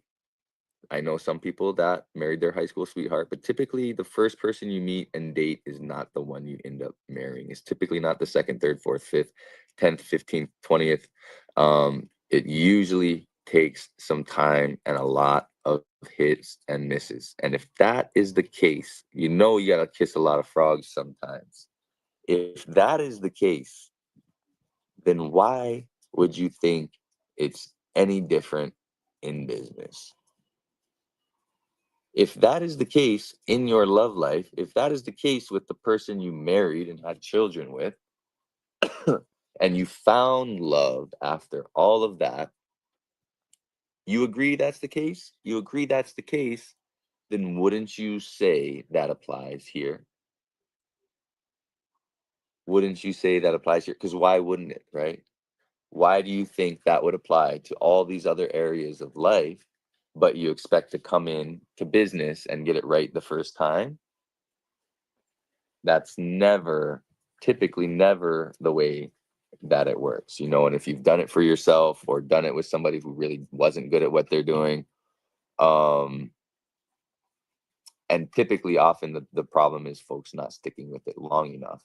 I know some people that married their high school sweetheart, but typically the first person you meet and date is not the one you end up marrying. It's typically not the 2nd, 3rd, 4th, 5th, 10th, 15th, 20th. It usually takes some time and a lot of hits and misses. And if that is the case, you got to kiss a lot of frogs sometimes. If that is the case, then why would you think it's any different in business? If that is the case in your love life, if that is the case with the person you married and had children with, and you found love after all of that, you agree that's the case? You agree that's the case, then wouldn't you say that applies here? Wouldn't you say that applies here? Because why wouldn't it, right? Why do you think that would apply to all these other areas of life, but you expect to come in to business and get it right the first time? That's typically never the way that it works, and if you've done it for yourself or done it with somebody who really wasn't good at what they're doing, and typically often the problem is folks not sticking with it long enough.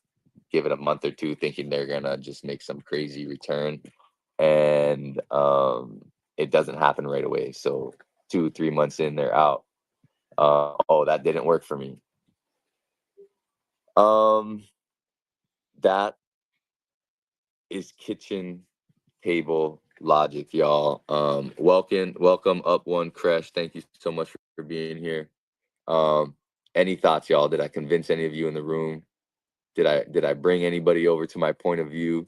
Give it a month or 2 thinking they're gonna just make some crazy return, and it doesn't happen right away. So 2-3 months in, they're out. Oh, that didn't work for me. That is kitchen table logic, y'all. Welcome up one Crash. Thank you so much for being here. Any thoughts, y'all? Did I convince any of you in the room? Did I bring anybody over to my point of view?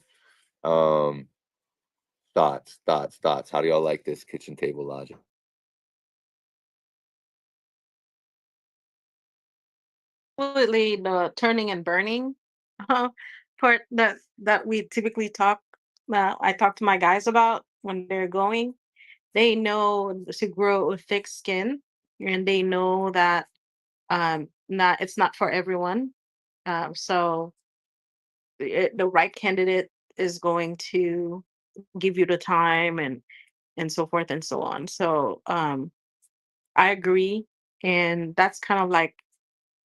Thoughts. How do y'all like this kitchen table logic? Absolutely, the turning and burning part that we typically I talk to my guys about when they're going. They know to grow with thick skin, and they know that not it's not for everyone. So the right candidate is going to give you the time and so forth and so on. So I agree, and that's kind of like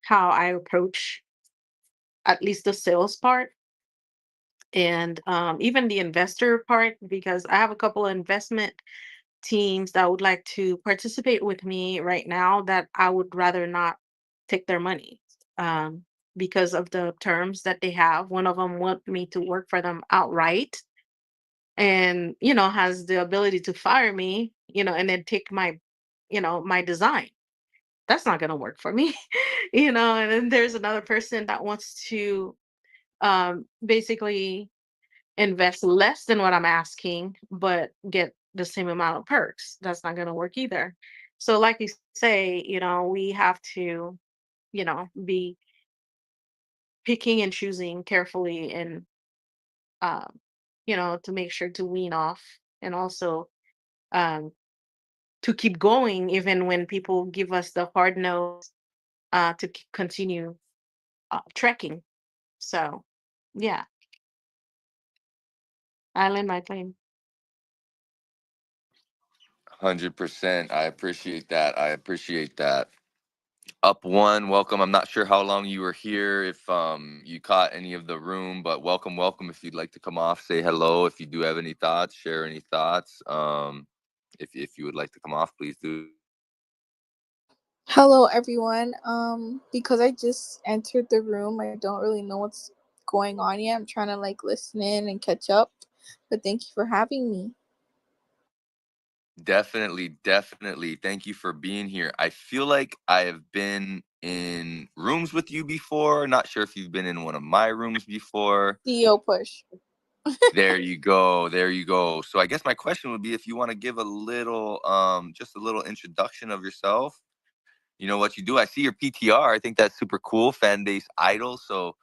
how I approach at least the sales part and even the investor part, because I have a couple of investment teams that would like to participate with me right now that I would rather not take their money um, because of the terms that they have. One of them want me to work for them outright and, has the ability to fire me, and then take my design. That's not going to work for me, and then there's another person that wants to basically invest less than what I'm asking, but get the same amount of perks. That's not going to work either. So, like you say, we have to, be picking and choosing carefully and, um, to make sure to wean off and also um, to keep going, even when people give us the hard no to continue trekking. So, yeah, I land my plane. 100%. I appreciate that. I appreciate that. Up one, welcome. I'm not sure how long you were here, if you caught any of the room, but welcome, welcome. If you'd like to come off, say hello. If you do have any thoughts, share any thoughts. If you would like to come off, please do. Hello, everyone. Because I just entered the room, I don't really know what's going on yet. I'm trying to listen in and catch up. But thank you for having me. Definitely, definitely. Thank you for being here. I feel like I have been in rooms with you before. Not sure if you've been in one of my rooms before. CEO push. There you go. There you go. So I guess my question would be if you want to give a little, just a little introduction of yourself. You know what you do. I see your PTR. I think that's super cool. Fan base idol. So,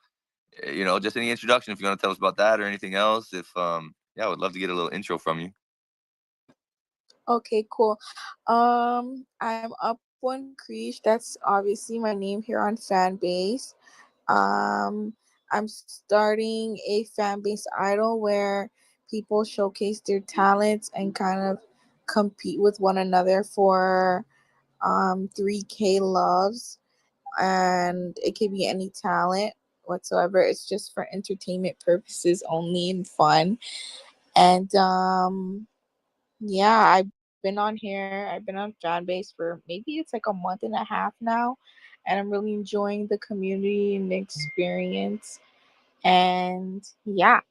just any introduction if you want to tell us about that or anything else. If yeah, I would love to get a little intro from you. Okay, cool. I'm Up One Creech. That's obviously my name here on Fanbase. I'm starting a Fanbase idol where people showcase their talents and kind of compete with one another for 3K loves, and it could be any talent whatsoever. It's just for entertainment purposes only and fun. And yeah, I've been on here. I've been on Fanbase for maybe it's a month and a half now, and I'm really enjoying the community and the experience. And yeah,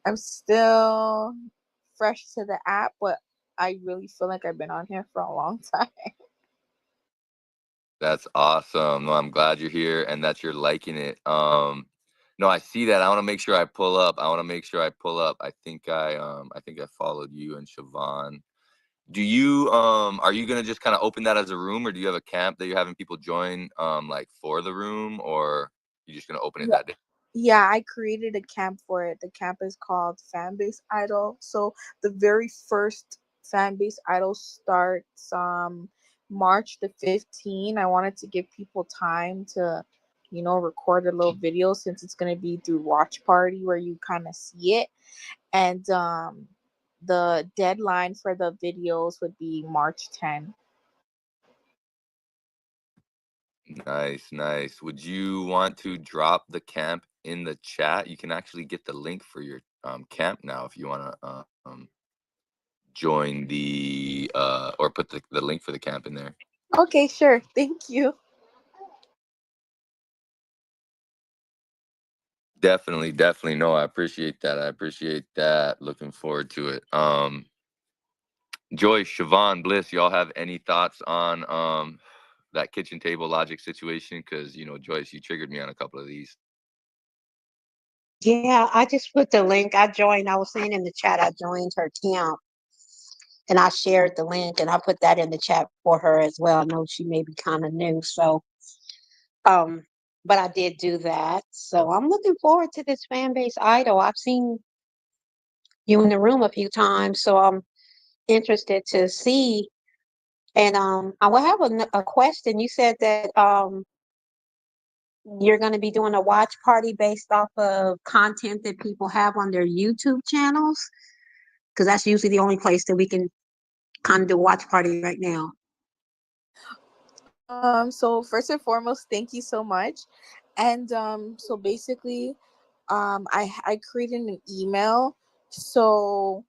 I'm still fresh to the app, but I really feel like I've been on here for a long time. That's awesome. No, I'm glad you're here and that you're liking it. No, I see that. I want to make sure I pull up. I think I followed you and Siobhan. Do you are you gonna just kind of open that as a room, or do you have a camp that you're having people join for the room, or you just gonna open it that day? Yeah, I created a camp for it. The camp is called Fanbase Idol. So the very first Fanbase Idol starts March the 15th. I wanted to give people time to, record a little video since it's gonna be through Watch Party where you kind of see it. And the deadline for the videos would be March 10th. Nice, nice. Would you want to drop the camp in the chat? You can actually get the link for your camp now if you want to join the or put the link for the camp in there. Okay, sure. Thank you. Definitely, definitely. No, I appreciate that. I appreciate that. Looking forward to it. Joyce, Siobhan, Bliss, y'all have any thoughts on that kitchen table logic situation? Because Joyce, you triggered me on a couple of these. Yeah, I just put the link. I joined. I was saying in the chat, I joined her camp and I shared the link and I put that in the chat for her as well. I know she may be kind of new, so but I did do that. So I'm looking forward to this Fanbase idol. I've seen you in the room a few times, so I'm interested to see. And I will have a question. You said that you're going to be doing a watch party based off of content that people have on their YouTube channels, because that's usually the only place that we can kind of do a watch party right now. So first and foremost, thank you so much. And so basically, I created an email. So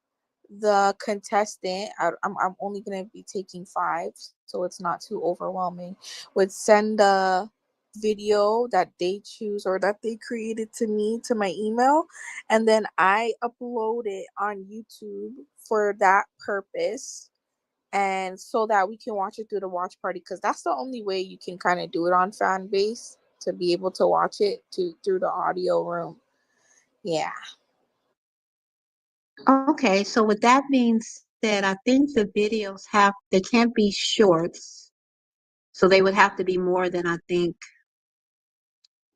the contestant, I'm only gonna be taking 5, so it's not too overwhelming, would send a video that they choose or that they created to me to my email, and then I upload it on YouTube for that purpose, and so that we can watch it through the watch party, because that's the only way you can kind of do it on Fanbase, to be able to watch it through the audio room. Yeah. Okay, so with that being said, I think the videos they can't be shorts. So they would have to be more than, I think,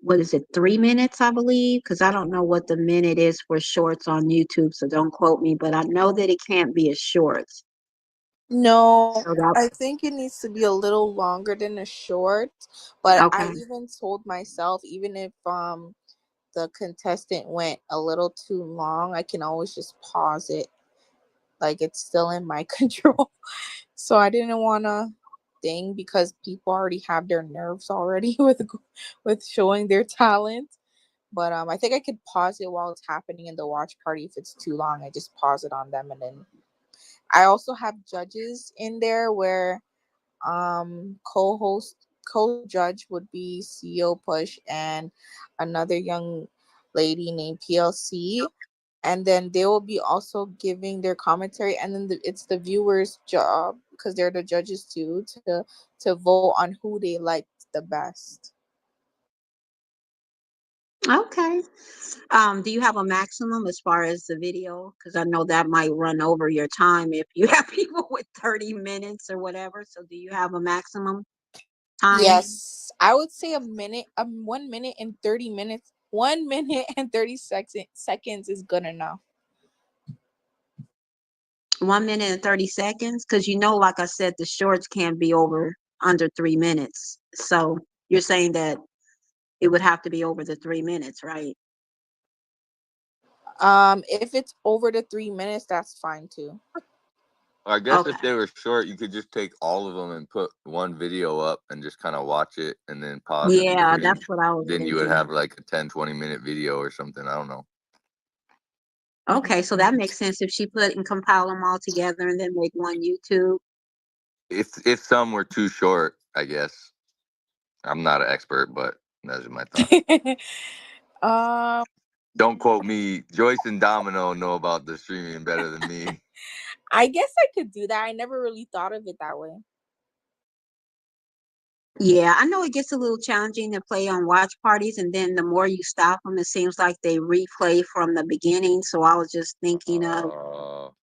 what is it, 3 minutes, I believe? Because I don't know what the minute is for shorts on YouTube, so don't quote me, but I know that it can't be a short. No, So that, I think it needs to be a little longer than a short. But I okay. even told myself, even if the contestant went a little too long, I can always just pause it. Like it's still in my control. So I didn't want to thing because people already have their nerves already with showing their talent. But I think I could pause it while it's happening in the watch party. If it's too long, I just pause it on them. And then I also have judges in there where co-judge would be CEO Push and another young lady named PLC, and then they will be also giving their commentary, and then it's the viewers job, because they're the judges too, to vote on who they liked the best. Okay. Do you have a maximum as far as the video? Because I know that might run over your time if you have people with 30 minutes or whatever. So do you have a maximum time? Yes, I would say a minute, 1 minute and 30 minutes. 1 minute and 30 seconds is good enough. 1 minute and 30 seconds? Because like I said, the shorts can't be under 3 minutes. So you're saying that it would have to be over the 3 minutes, right? If it's over the 3 minutes, that's fine too. I guess Okay. if they were short, you could just take all of them and put one video up and just kind of watch it and then pause in Yeah, between. that's what I was Then you would thinking. have like a 10, 20-minute video or something. I don't know. Okay, so that makes sense if she put and compile them all together and then make one YouTube. If some were too short, I guess. I'm not an expert, but that's my thought. Don't quote me. Joyce and Domino know about the streaming better than me. I guess I could do that. I never really thought of it that way. Yeah, I know it gets a little challenging to play on watch parties, and then the more you stop them, it seems like they replay from the beginning. So I was just thinking of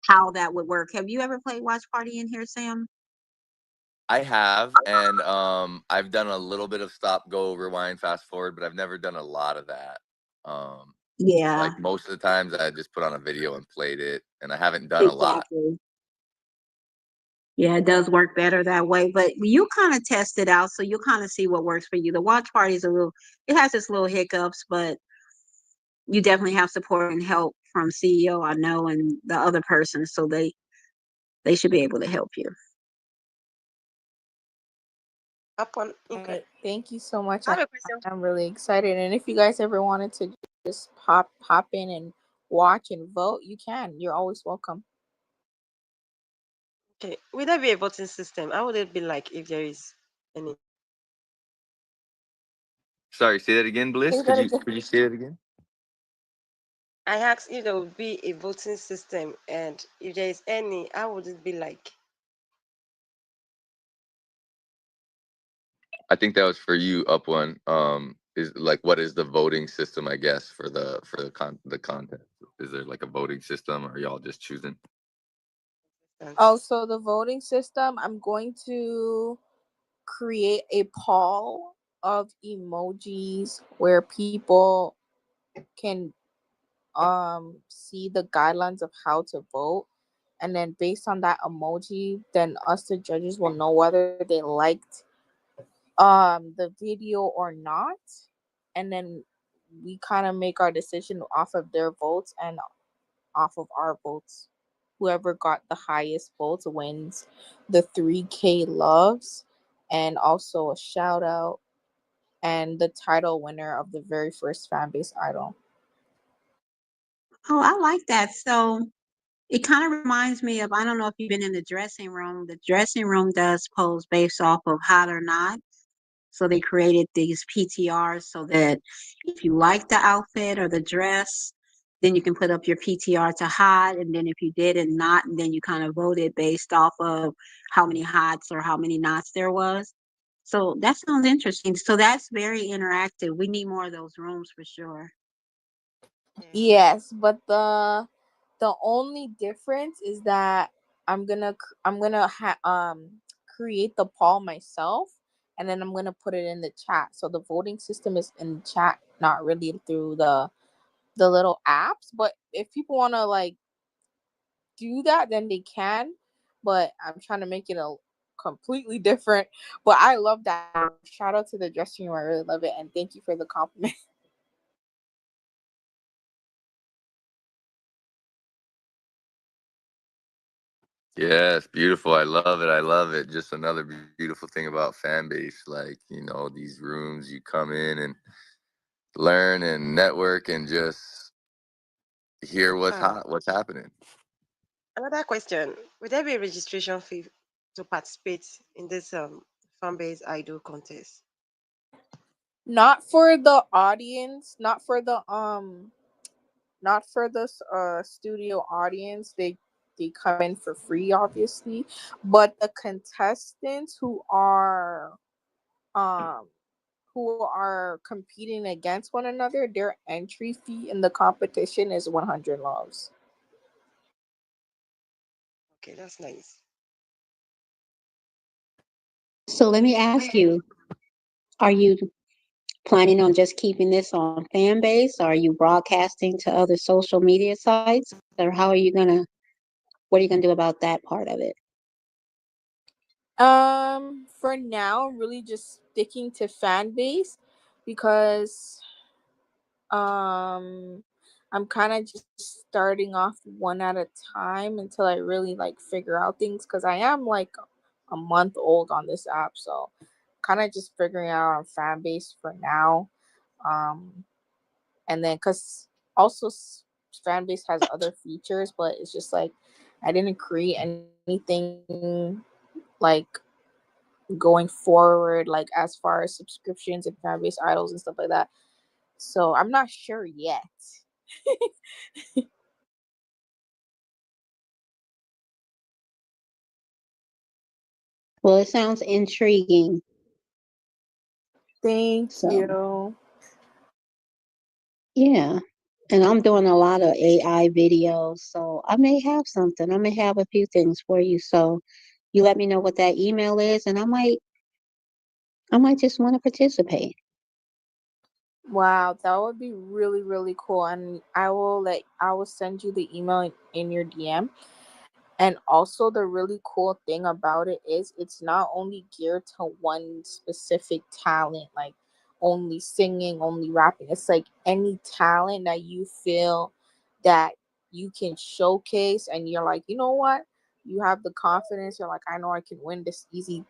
how that would work. Have you ever played watch party in here, Sam? I have, and I've done a little bit of stop, go, rewind, fast forward, but I've never done a lot of that. Yeah, Like most of the times, I just put on a video and played it, and I haven't done a lot. exactly. Yeah, it does work better that way, but you kind of test it out, so you'll kind of see what works for you. The watch party is it has its little hiccups, but you definitely have support and help from CEO, I know, and the other person, so they should be able to help you. Okay. Right, thank you so much. I have a question. I'm really excited, and if you guys ever wanted to just pop in and watch and vote, you can. You're always welcome. Okay. Will there be a voting system? How would it be like if there is any? Sorry, say that again, Bliss. Could you say it again? I asked if there would be a voting system, and if there is any, how would it be like? I think that was for you, Up One. Is like, what is the voting system? I guess for the content. Is there like a voting system, or are y'all just choosing? Oh, so the voting system, I'm going to create a poll of emojis where people can see the guidelines of how to vote, and then based on that emoji, then us the judges will know whether they liked the video or not, and then we kind of make our decision off of their votes and off of our votes. Whoever got the highest votes wins the 3K loves and also a shout out and the title winner of the very first fan base idol. Oh, I like that. So it kind of reminds me of, I don't know if you've been in the dressing room. The dressing room does polls based off of hot or not. So they created these PTRs so that if you like the outfit or the dress, then you can put up your PTR to hot. And then if you did and not, and then you kind of voted based off of how many hots or how many nots there was. So that sounds interesting. So that's very interactive. We need more of those rooms for sure. Yes, but the The only difference is that I'm gonna create the poll myself, and then I'm gonna put it in the chat. So the voting system is in the chat, not really through the little apps. But if people wanna like do that, then they can. But I'm trying to make it a completely different. But I love that. Shout out to the dressing room. I really love it, and thank you for the compliment. Yes, beautiful. I love it. I love it. Just another beautiful thing about fan base. Like, you know, these rooms you come in and learn and network and just hear what's Um, hot, what's happening. Another question: would there be a registration fee to participate in this fan-based idol contest? Not for the audience, not for the studio audience. They come in for free, obviously, but the contestants um who are competing against one another, their entry fee in the competition is 100 loves. Okay, that's nice. So let me ask you, are you planning on just keeping this on fan base? Are you broadcasting to other social media sites? Or what are you gonna do about that part of it? For now, really just sticking to fan base because I'm kind of just starting off one at a time until I really like figure out things because I am like a month old on this app, so kind of just figuring out on fan base for now. Um, and then because also fan base has other features, but it's just like I didn't create anything like going forward, like as far as subscriptions and fan base idols and stuff like that. So I'm not sure yet. Well, it sounds intriguing. Thank So, you. yeah. And I'm doing a lot of AI videos, so I may have something. I may have a few things for you. So you let me know what that email is, and I might just want to participate. Wow, that would be really, really cool. And I will send you the email in your DM. And also the really cool thing about it is it's not only geared to one specific talent, like only singing, only rapping. It's like any talent that you feel that you can showcase and you're like, you know what? You have the confidence, you're like, I know I can win this easy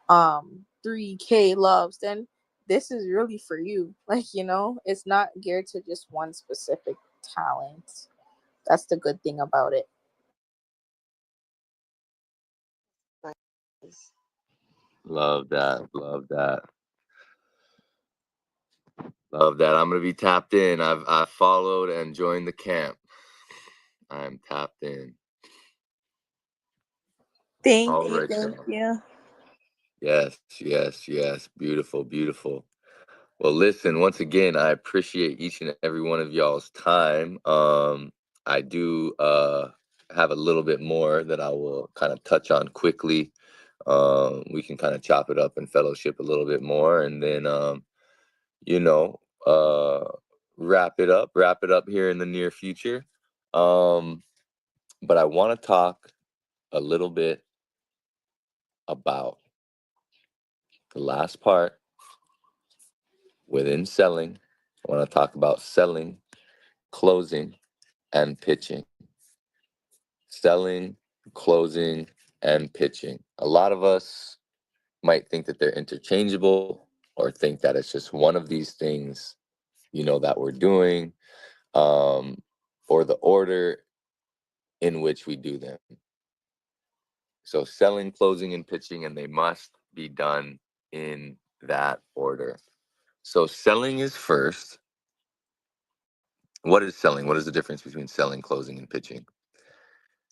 3K loves, then this is really for you. Like, it's not geared to just one specific talent. That's the good thing about it. Nice. Love that. Love that. Love that. I'm gonna be tapped in. I've followed and joined the camp. I'm tapped in. Thank All you, right, thank y'all. you. Yes, yes, yes. Beautiful, beautiful. Well, listen, once again, I appreciate each and every one of y'all's time. I do have a little bit more that I will kind of touch on quickly. We can kind of chop it up and fellowship a little bit more, and then you know, uh wrap it up here in the near future. But I want to talk a little bit about the last part within selling. I want to talk about selling, closing, and pitching. Selling, closing, and pitching. A lot of us might think that they're interchangeable or think that it's just one of these things, that we're doing, or the order in which we do them. So selling, closing, and pitching, and they must be done in that order. So selling is first. What is selling? What is the difference between selling, closing, and pitching?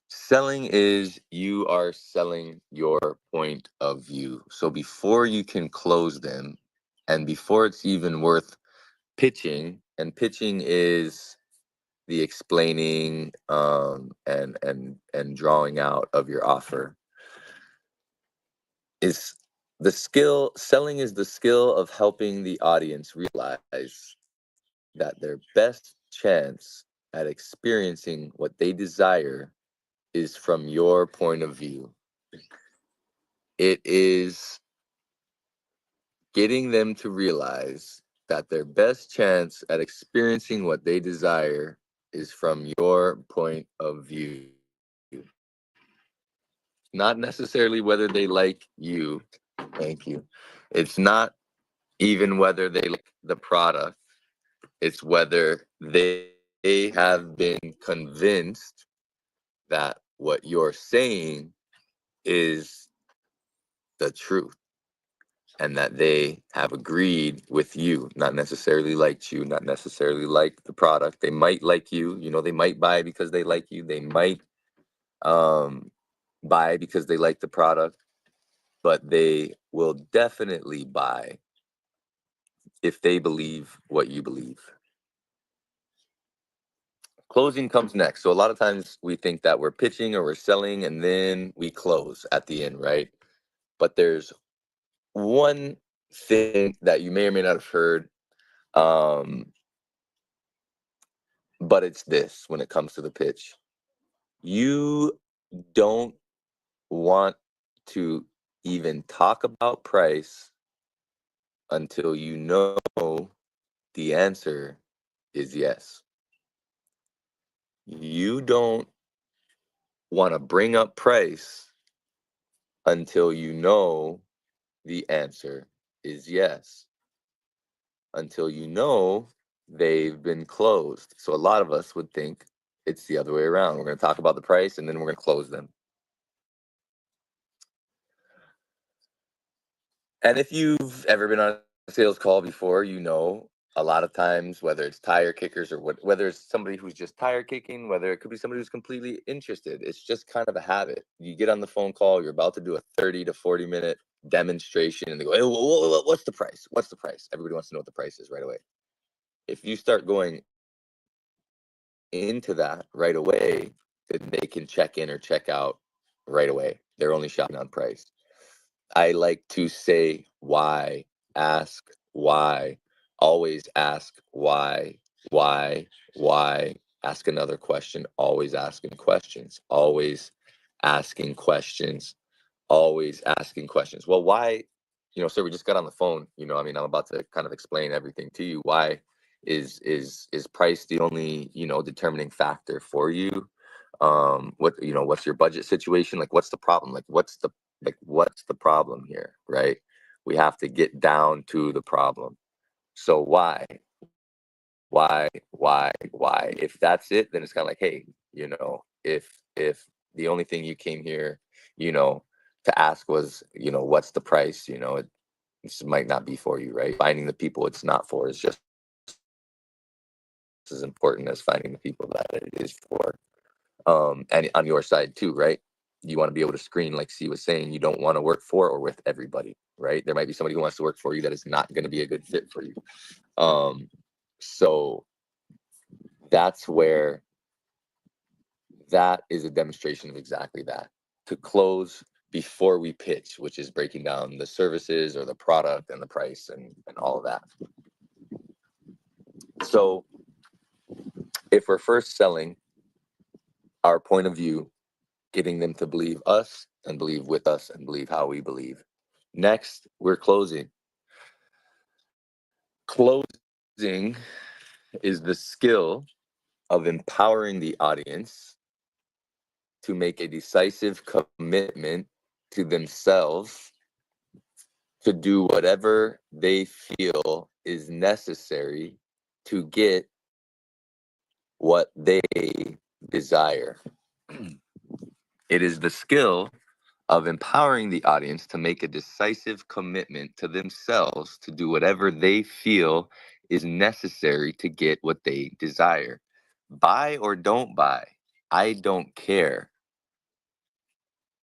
Selling is you are selling your point of view. So before you can close them, and before it's even worth pitching, and pitching is the explaining and drawing out of your offer. Is the skill, selling is the skill of helping the audience realize that their best chance at experiencing what they desire is from your point of view. It is getting them to realize that their best chance at experiencing what they desire is from your point of view. Not necessarily whether they like you. Thank you. It's not even whether they like the product. It's whether they have been convinced that what you're saying is the truth, and that they have agreed with you, not necessarily liked you, not necessarily like the product. They might like you, they might buy because they like you. They might buy because they like the product, but they will definitely buy if they believe what you believe. Closing comes next. So a lot of times we think that we're pitching or we're selling and then we close at the end, right? But there's one thing that you may or may not have heard, but it's this: when it comes to the pitch, you don't want to even talk about price until you know the answer is yes. You don't want to bring up price until you know the answer is yes. Until you know they've been closed. So a lot of us would think it's the other way around. We're going to talk about the price and then we're going to close them. And if you've ever been on a sales call before, a lot of times, whether it's tire kickers or whether it's somebody who's just tire kicking, whether it could be somebody who's completely interested, it's just kind of a habit. You get on the phone call, you're about to do a 30 to 40 minute demonstration, and they go, hey, what's the price? What's the price? Everybody wants to know what the price is right away. If you start going into that right away, then they can check in or check out right away. They're only shopping on price. I like to say why, ask why, always ask why, ask another question, always asking questions, always asking questions, always asking questions. Well, why, sir, we just got on the phone, I'm about to kind of explain everything to you. Why is price the only, determining factor for you? What's your budget situation? Like, what's the problem? What's the problem here, right? We have to get down to the problem. So why? If that's it, then it's kind of like, hey, if the only thing you came here, to ask was, what's the price, it just might not be for you, right? Finding the people it's not for is just as important as finding the people that it is for. And on your side too, right? You want to be able to screen, like C was saying. You don't want to work for or with everybody, right? There might be somebody who wants to work for you that is not going to be a good fit for you. So that's where that is a demonstration of exactly that. To close before we pitch, which is breaking down the services or the product and the price and all of that. So if we're first selling our point of view, getting them to believe us and believe with us and believe how we believe. Next, we're closing. Closing is the skill of empowering the audience to make a decisive commitment to themselves to do whatever they feel is necessary to get what they desire. It is the skill of empowering the audience to make a decisive commitment to themselves to do whatever they feel is necessary to get what they desire. Buy or don't buy, I don't care,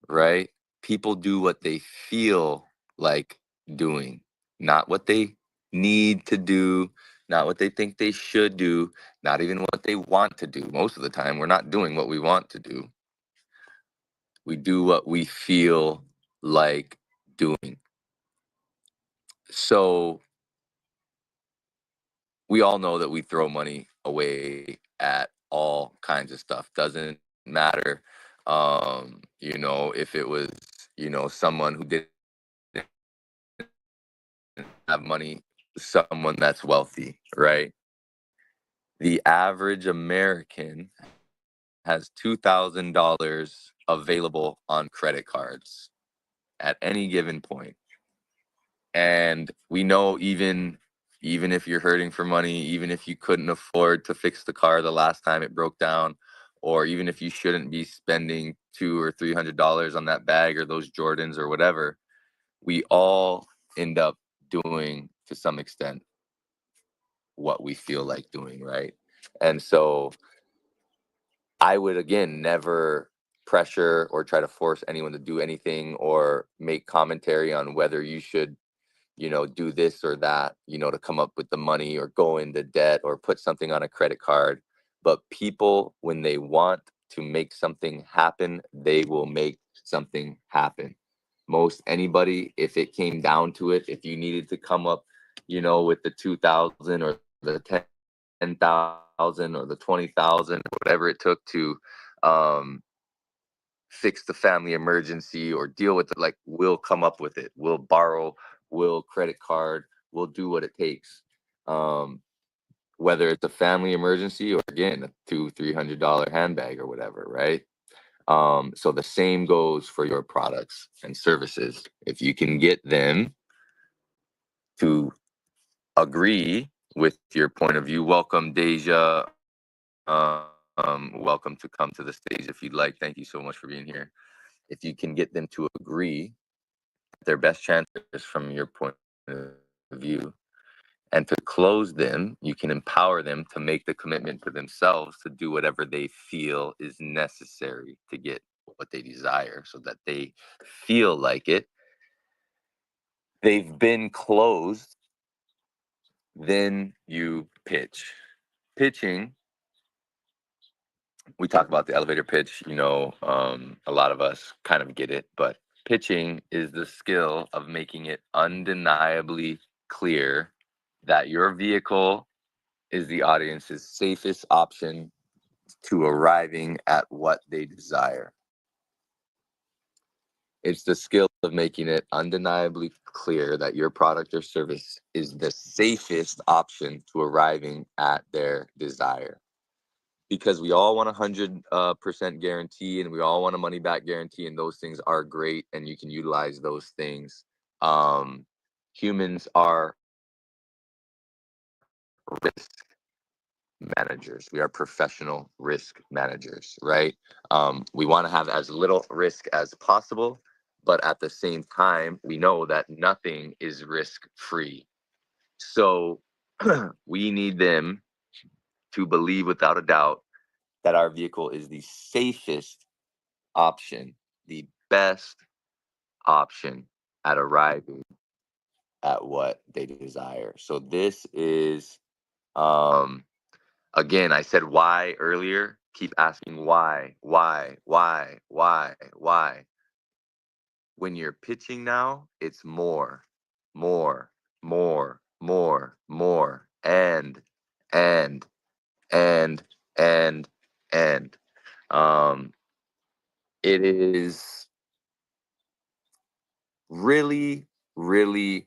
right? People do what they feel like doing, not what they need to do, not what they think they should do, not even what they want to do. Most of the time, we're not doing what we want to do. We do what we feel like doing. So we all know that we throw money away at all kinds of stuff. Doesn't matter, if it was, someone who didn't have money, someone that's wealthy, right? The average American has $2,000 available on credit cards at any given point. And we know even if you're hurting for money, even if you couldn't afford to fix the car the last time it broke down, or even if you shouldn't be spending $200 or $300 on that bag or those Jordans or whatever, we all end up doing to some extent what we feel like doing, right? And so I would, again, never pressure or try to force anyone to do anything or make commentary on whether you should, do this or that, to come up with the money or go into debt or put something on a credit card. But people, when they want to make something happen, they will make something happen. Most anybody, if it came down to it, if you needed to come up, with the 2,000 or the 10,000 or the 20,000, whatever it took to fix the family emergency or deal with it, like, we'll come up with it. We'll borrow, we'll credit card, we'll do what it takes. Whether it's a family emergency or, again, a $200-$300 handbag or whatever, right? So the same goes for your products and services. If you can get them to agree with your point of view, welcome, Deja. Welcome to come to the stage if you'd like. Thank you so much for being here. If you can get them to agree, their best chances from your point of view, and to close them, you can empower them to make the commitment to themselves to do whatever they feel is necessary to get what they desire so that they feel like it. They've been closed. Then you pitch. Pitching, we talk about the elevator pitch, a lot of us kind of get it, but pitching is the skill of making it undeniably clear that your vehicle is the audience's safest option to arriving at what they desire. It's the skill of making it undeniably clear that your product or service is the safest option to arriving at their desire. Because we all want 100% guarantee, and we all want a money back guarantee, and those things are great, and you can utilize those things. Humans are risk managers. We are professional risk managers, right? We want to have as little risk as possible, but at the same time, we know that nothing is risk-free. So we need them to believe without a doubt that our vehicle is the safest option, the best option at arriving at what they desire. So this is, again, I said why earlier. Keep asking why. When you're pitching now, it's more, and. It is really, really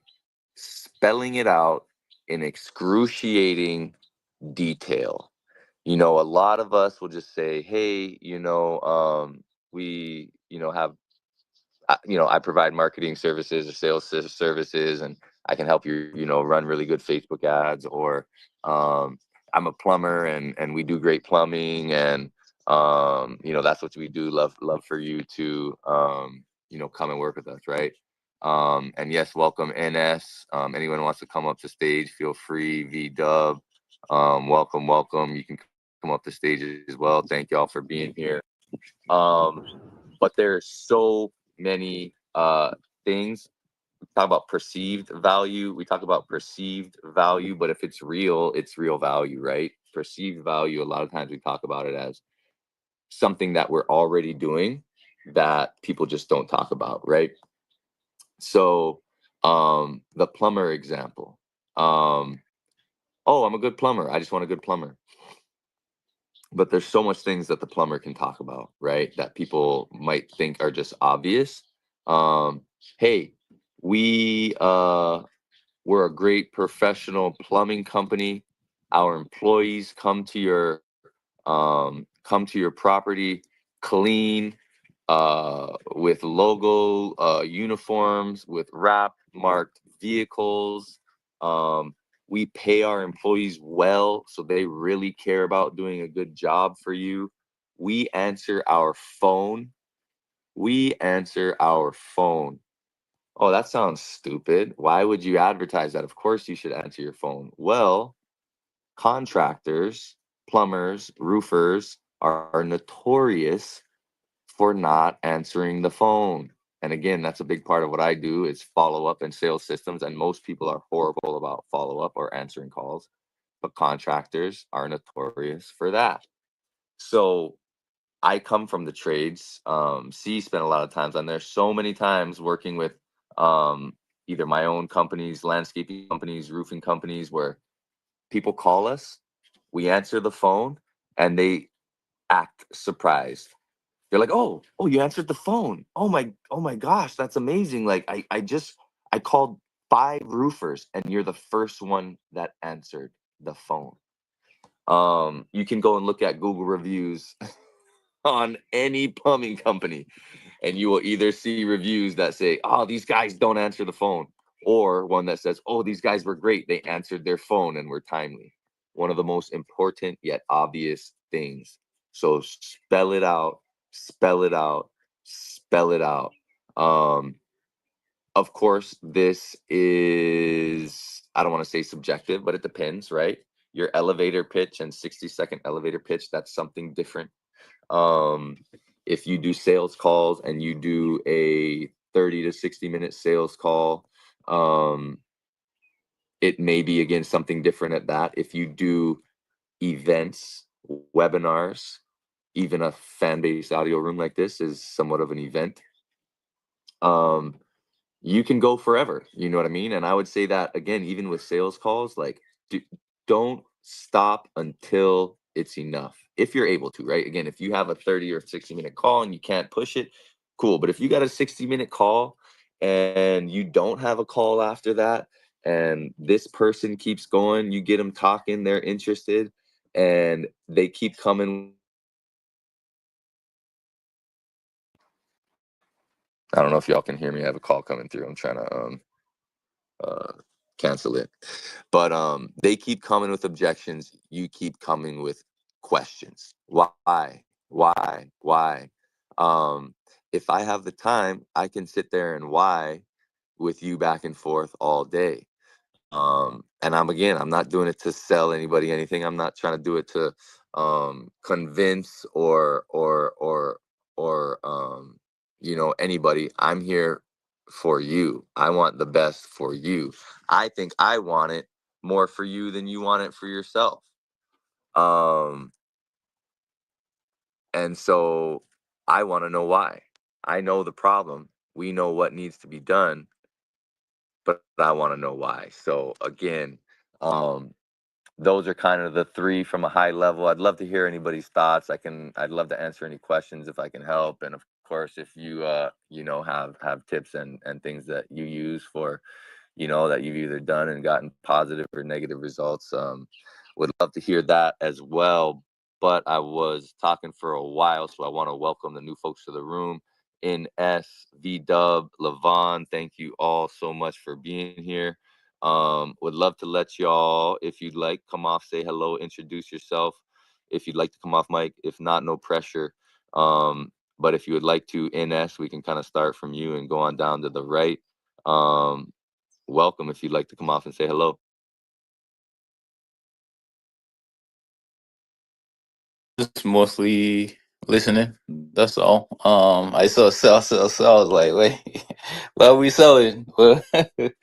spelling it out in excruciating detail. A lot of us will just say, hey, we, have, I provide marketing services or sales services, and I can help you, run really good Facebook ads, or I'm a plumber and we do great plumbing, and that's what we do. Love for you to come and work with us, right? And yes, welcome, NS. Anyone wants to come up to stage, feel free. V-Dub, welcome. You can come up to stage as well. Thank y'all for being here. But there's so many things talk about perceived value. We talk about perceived value, but if it's real value, right? Perceived value, a lot of times we talk about it as something that we're already doing that people just don't talk about, right? So the plumber example. Oh, I'm a good plumber. I just want a good plumber. But there's so much things that the plumber can talk about, right? That people might think are just obvious. Hey, we're a great professional plumbing company. Our employees come to your property clean, with logo uniforms, with wrap marked vehicles. We pay our employees well, so they really care about doing a good job for you. We answer our phone. Oh, that sounds stupid. Why would you advertise that? Of course you should answer your phone. Well, contractors, plumbers, roofers are notorious for not answering the phone. And again, that's a big part of what I do is follow up and sales systems. And most people are horrible about follow up or answering calls, but contractors are notorious for that. So I come from the trades. C spent a lot of times on there. So many times working with either my own companies, landscaping companies, roofing companies, where people call us, we answer the phone, and they act surprised. They're like, oh, you answered the phone. Oh my gosh, that's amazing. Like I called 5 roofers and you're the first one that answered the phone. You can go and look at Google reviews on any plumbing company, and you will either see reviews that say, oh, these guys don't answer the phone, or one that says, oh, these guys were great. They answered their phone and were timely. One of the most important yet obvious things. So spell it out, spell it out, spell it out. Of course, this is, I don't want to say subjective, but it depends, right? Your elevator pitch and 60-second elevator pitch, that's something different. If you do sales calls and you do a 30 to 60-minute sales call, it may be, again, something different at that. If you do events, webinars, even a fan-based audio room like this is somewhat of an event. You can go forever, you know what I mean? And I would say that, again, even with sales calls, like, don't stop until it's enough. If you're able to, right? Again, if you have a 30 or 60-minute call and you can't push it, cool. But if you got a 60-minute call and you don't have a call after that, and this person keeps going, you get them talking, they're interested, and they keep coming. I don't know if y'all can hear me. I have a call coming through. I'm trying to cancel it. But they keep coming with objections. You keep coming with questions. Why? If I have the time, I can sit there and why with you back and forth all day. And I'm not doing it to sell anybody anything. I'm not trying to do it to convince or anybody. I'm here for you. I want the best for you. I think I want it more for you than you want it for yourself. And so I want to know why. I know the problem. We know what needs to be done, but I want to know why. So again, those are kind of the 3 from a high level. I'd love to hear anybody's thoughts. I'd love to answer any questions if I can help. And of course, if you have tips and things that you use for, that you've either done and gotten positive or negative results, would love to hear that as well. But I was talking for a while, so I want to welcome the new folks to the room. NS, V-Dub, Levon, thank you all so much for being here. Would love to let y'all, if you'd like, come off, say hello, introduce yourself. If you'd like to come off mic, if not, no pressure. But if you would like to, NS, we can kind of start from you and go on down to the right. Welcome if you'd like to come off and say hello. Just mostly Listening. That's all. I saw sell. I was like, wait, what are we selling?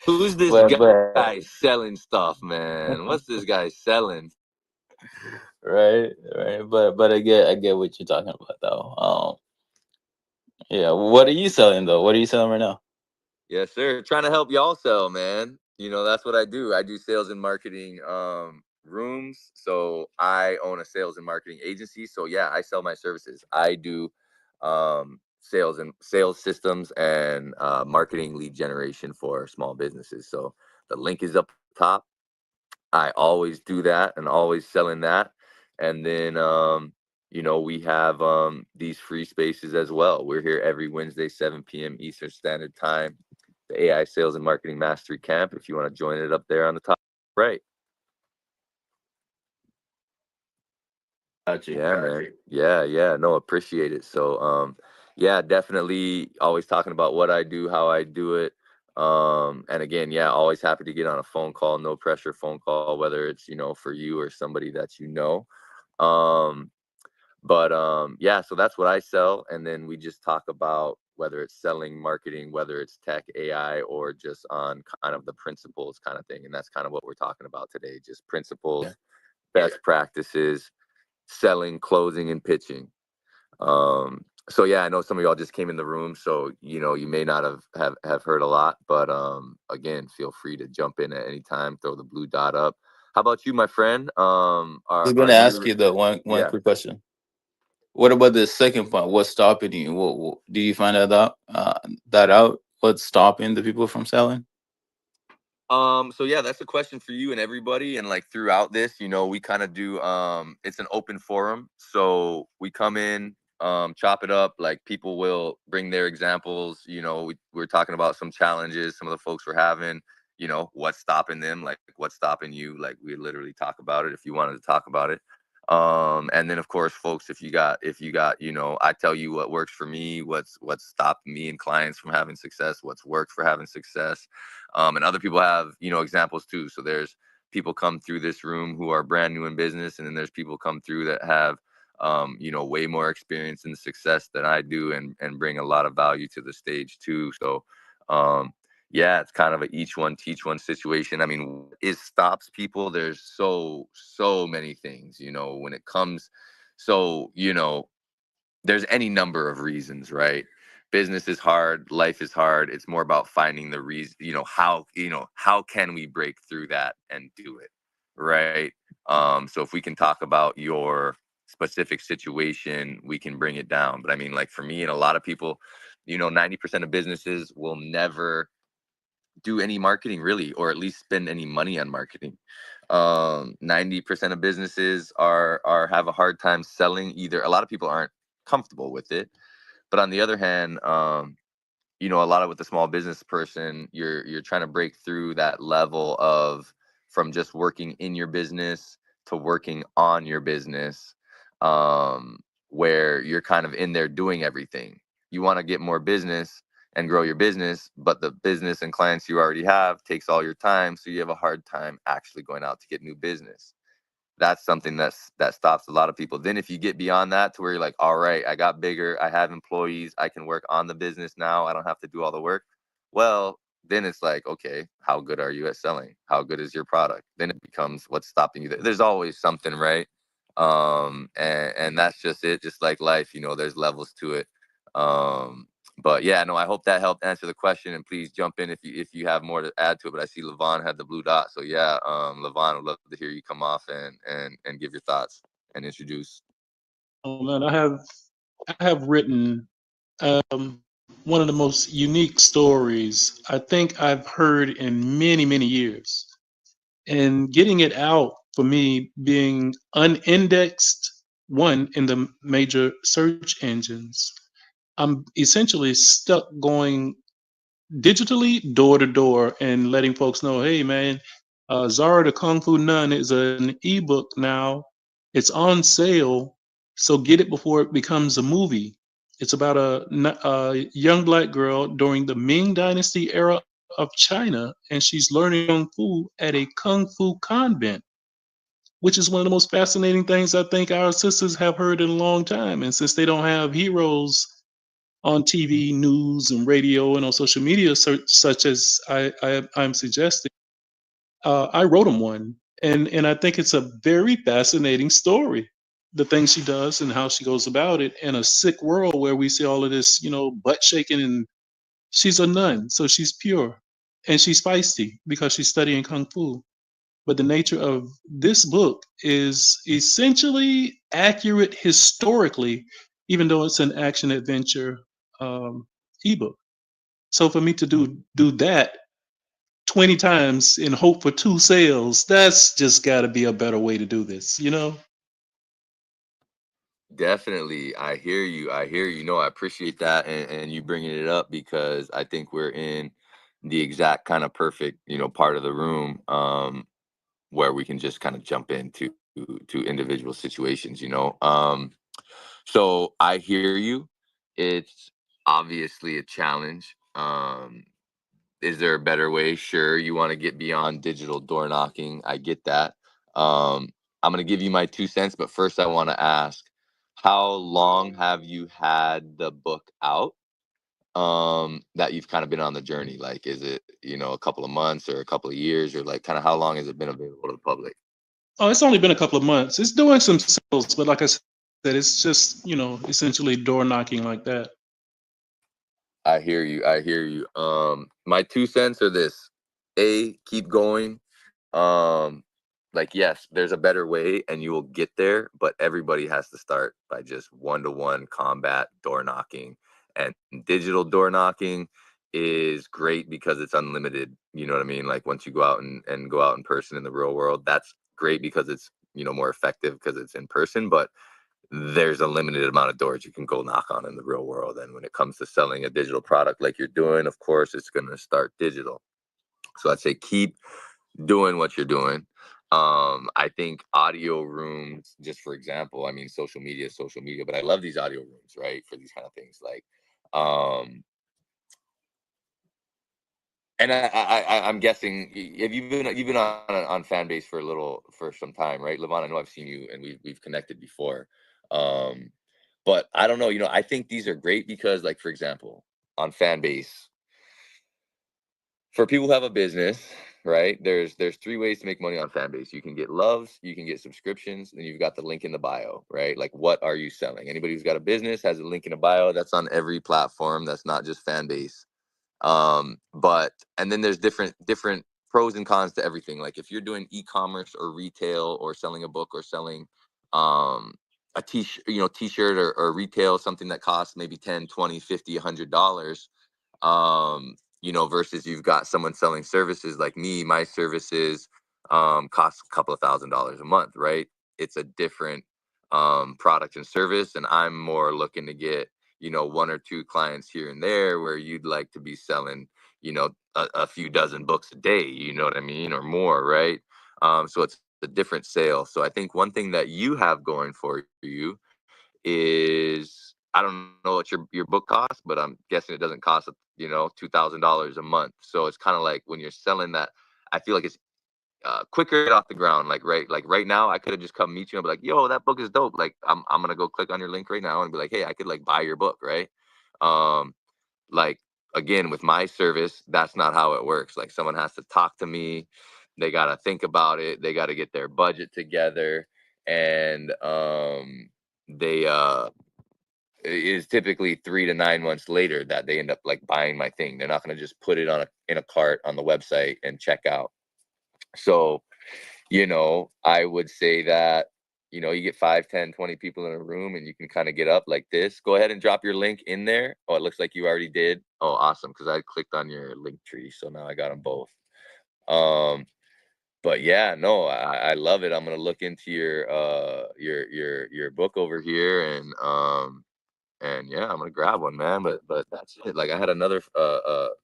Who's this but guy selling stuff, man? What's this guy selling? right. But I get what you're talking about though. Yeah. What are you selling though? What are you selling right now? Yes, sir. Trying to help y'all sell, man. You know, that's what I do. I do sales and marketing rooms. So I own a sales and marketing agency. So yeah, I sell my services. I do sales and sales systems and marketing lead generation for small businesses. So the link is up top. I always do that and always selling that. And then you know, we have these free spaces as well. We're here every Wednesday, 7 p.m. Eastern Standard Time. The AI Sales and Marketing Mastery Camp. If you want to join it up there on the top right. Gotcha. Yeah, man. Yeah. No, appreciate it. So yeah, definitely always talking about what I do, how I do it. And again, yeah, always happy to get on a phone call, no pressure phone call, whether it's, you know, for you or somebody that you know. But yeah, so that's what I sell. And then we just talk about whether it's selling, marketing, whether it's tech, AI, or just on kind of the principles kind of thing. And that's kind of what we're talking about today, just principles, Yeah. best practices, selling, closing, and pitching. So yeah, I know some of y'all just came in the room, so you know you may not have heard a lot, but again, feel free to jump in at any time, throw the blue dot up. How about you, my friend? I was Are gonna ask you? you though one Yeah. quick question. What about the second part? What's stopping you? What do you find that out? What's stopping the people from selling? So yeah, that's a question for you and everybody. And like throughout this, you know, we kind of do it's an open forum. So we come in, chop it up, like people will bring their examples, you know, we're talking about some challenges some of the folks were having, you know, what's stopping them, like what's stopping you, like we literally talk about it if you wanted to talk about it. And then of course, folks, if you got, you know, I tell you what works for me, what's stopped me and clients from having success, what's worked for having success. And other people have, you know, examples too. So there's people come through this room who are brand new in business, and then there's people come through that have, you know, way more experience and success than I do, and bring a lot of value to the stage too. So, yeah, it's kind of a each one teach one situation. I mean, it stops people. There's so many things, you know, when it comes. So, you know, there's any number of reasons, right? Business is hard, life is hard. It's more about finding the reason, how can we break through that and do it, right? So if we can talk about your specific situation, we can bring it down. But I mean, like for me and a lot of people, you know, 90% of businesses will never do any marketing really, or at least spend any money on marketing. 90% of businesses are have a hard time selling. Either a lot of people aren't comfortable with it, but on the other hand, you know, a lot of with the small business person, you're trying to break through that level of from just working in your business to working on your business, where you're kind of in there doing everything. You want to get more business and grow your business, but the business and clients you already have takes all your time, so you have a hard time actually going out to get new business. That's something that stops a lot of people. Then if you get beyond that to where you're like, all right, I got bigger, I have employees, I can work on the business now, I don't have to do all the work. Well, then it's like, okay, how good are you at selling? How good is your product? Then it becomes what's stopping you there. There's always something, right? And that's just it, just like life, you know, there's levels to it. But yeah, no, I hope that helped answer the question. And please jump in if you have more to add to it. But I see Levon had the blue dot, so yeah, Levon, would love to hear you come off and give your thoughts and introduce. Oh man, I have written one of the most unique stories I think I've heard in many, many years. And getting it out for me being unindexed, one in the major search engines, I'm essentially stuck going digitally door to door and letting folks know, hey man, Zara the Kung Fu Nun is an ebook now. It's on sale, so get it before it becomes a movie. It's about a young black girl during the Ming Dynasty era of China, and she's learning kung fu at a kung fu convent. which is one of the most fascinating things I think our sisters have heard in a long time. And since they don't have heroes on TV, news, and radio, and on social media, such as I'm suggesting, I wrote them one, and I think it's a very fascinating story. The things she does and how she goes about it in a sick world where we see all of this, butt shaking, and she's a nun, so she's pure, and she's feisty because she's studying kung fu. But the nature of this book is essentially accurate historically, even though it's an action adventure ebook. So for me to do that 20 times and hope for 2 sales, that's just got to be a better way to do this, Definitely. I hear you. I hear you. No, I appreciate that and you bringing it up because I think we're in the exact kind of perfect, part of the room where we can just kind of jump into to individual situations. So I hear you. It's obviously a challenge. Is there a better way? Sure, you want to get beyond digital door knocking. I get that. I'm going to give you my 2 cents, but first I want to ask, how long have you had the book out? That you've kind of been on the journey. Like, is it, a couple of months or a couple of years, or like kind of how long has it been available to the public? Oh, it's only been a couple of months. It's doing some sales, but like I said, it's just, essentially door knocking like that. I hear you. I hear you. My 2 cents are this: A, keep going. Um, like, yes, there's a better way, and you will get there. But everybody has to start by just one-to-one combat door knocking, and digital door knocking is great because it's unlimited. You know what I mean? Like once you go out and go out in person in the real world, that's great because it's more effective because it's in person. But there's a limited amount of doors you can go knock on in the real world. And when it comes to selling a digital product like you're doing, of course, it's going to start digital. So I'd say keep doing what you're doing. I think audio rooms, just for example, I mean, social media is social media, but I love these audio rooms, right? For these kind of things. Like, and I'm guessing you've been on Fanbase for some time, right, Levon? I know I've seen you and we've connected before. But I don't know, I think these are great because, like, for example, on Fanbase, for people who have a business, right? There's 3 ways to make money on Fanbase. You can get loves, you can get subscriptions, and you've got the link in the bio, right? Like, what are you selling? Anybody who's got a business has a link in the bio. That's on every platform. That's not just Fanbase. But and then there's different pros and cons to everything. Like if you're doing e-commerce or retail or selling a book or selling a t-shirt or retail, something that costs maybe 10, 20, 50, $100, versus you've got someone selling services like me. My services cost a couple of $1,000s a month, right? It's a different product and service, and I'm more looking to get 1 or 2 clients here and there, where you'd like to be selling a few dozen books a day, you know what I mean, or more, right? So it's a different sale. So I think one thing that you have going for you is, I don't know what your book costs, but I'm guessing it doesn't cost $2,000 a month. So it's kind of like when you're selling that, I feel like it's quicker to get off the ground. Like right now, I could have just come meet you and be like, yo, that book is dope. Like I'm gonna go click on your link right now and be like, hey, I could like buy your book, right? Like, again, with my service, that's not how it works. Like someone has to talk to me, they gotta think about it, they gotta get their budget together, and they it is typically 3 to 9 months later that they end up like buying my thing. They're not gonna just put it in a cart on the website and check out. So, I would say that, you get 5, 10, 20 people in a room and you can kind of get up like this. Go ahead and drop your link in there. Oh, it looks like you already did. Oh, awesome. Because I clicked on your link tree. So now I got them both. But yeah, no, I love it. I'm going to look into your book over here, and yeah, I'm going to grab one, man. But that's it. Like, I had another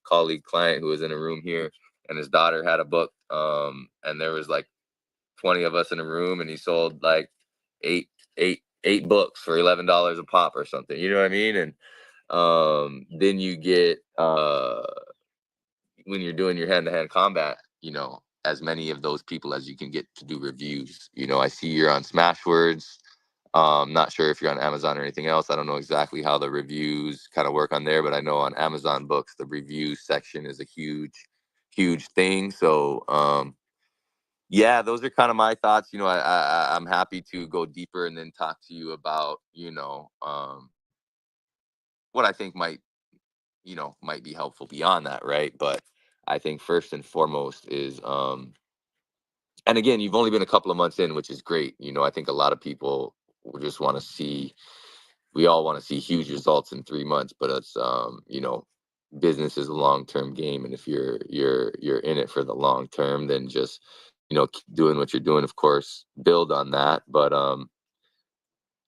colleague client who was in a room here, and his daughter had a book. And there was like 20 of us in a room, and he sold like eight books for $11 a pop or something. You know what I mean? And then you get when you're doing your hand-to-hand combat, as many of those people as you can get to do reviews. You know, I see you're on Smashwords. Not sure if you're on Amazon or anything else. I don't know exactly how the reviews kind of work on there, but I know on Amazon Books, the review section is a huge thing. So, yeah, those are kind of my thoughts. You know, I'm happy to go deeper and then talk to you about, you know, what I think might be helpful beyond that, right? But I think first and foremost is, and again, you've only been a couple of months in, which is great. You know, I think a lot of people will just want to see, we all want to see huge results in 3 months, but it's, you know, business is a long-term game. And if you're in it for the long term, then just, you know, keep doing what you're doing, of course, build on that. But,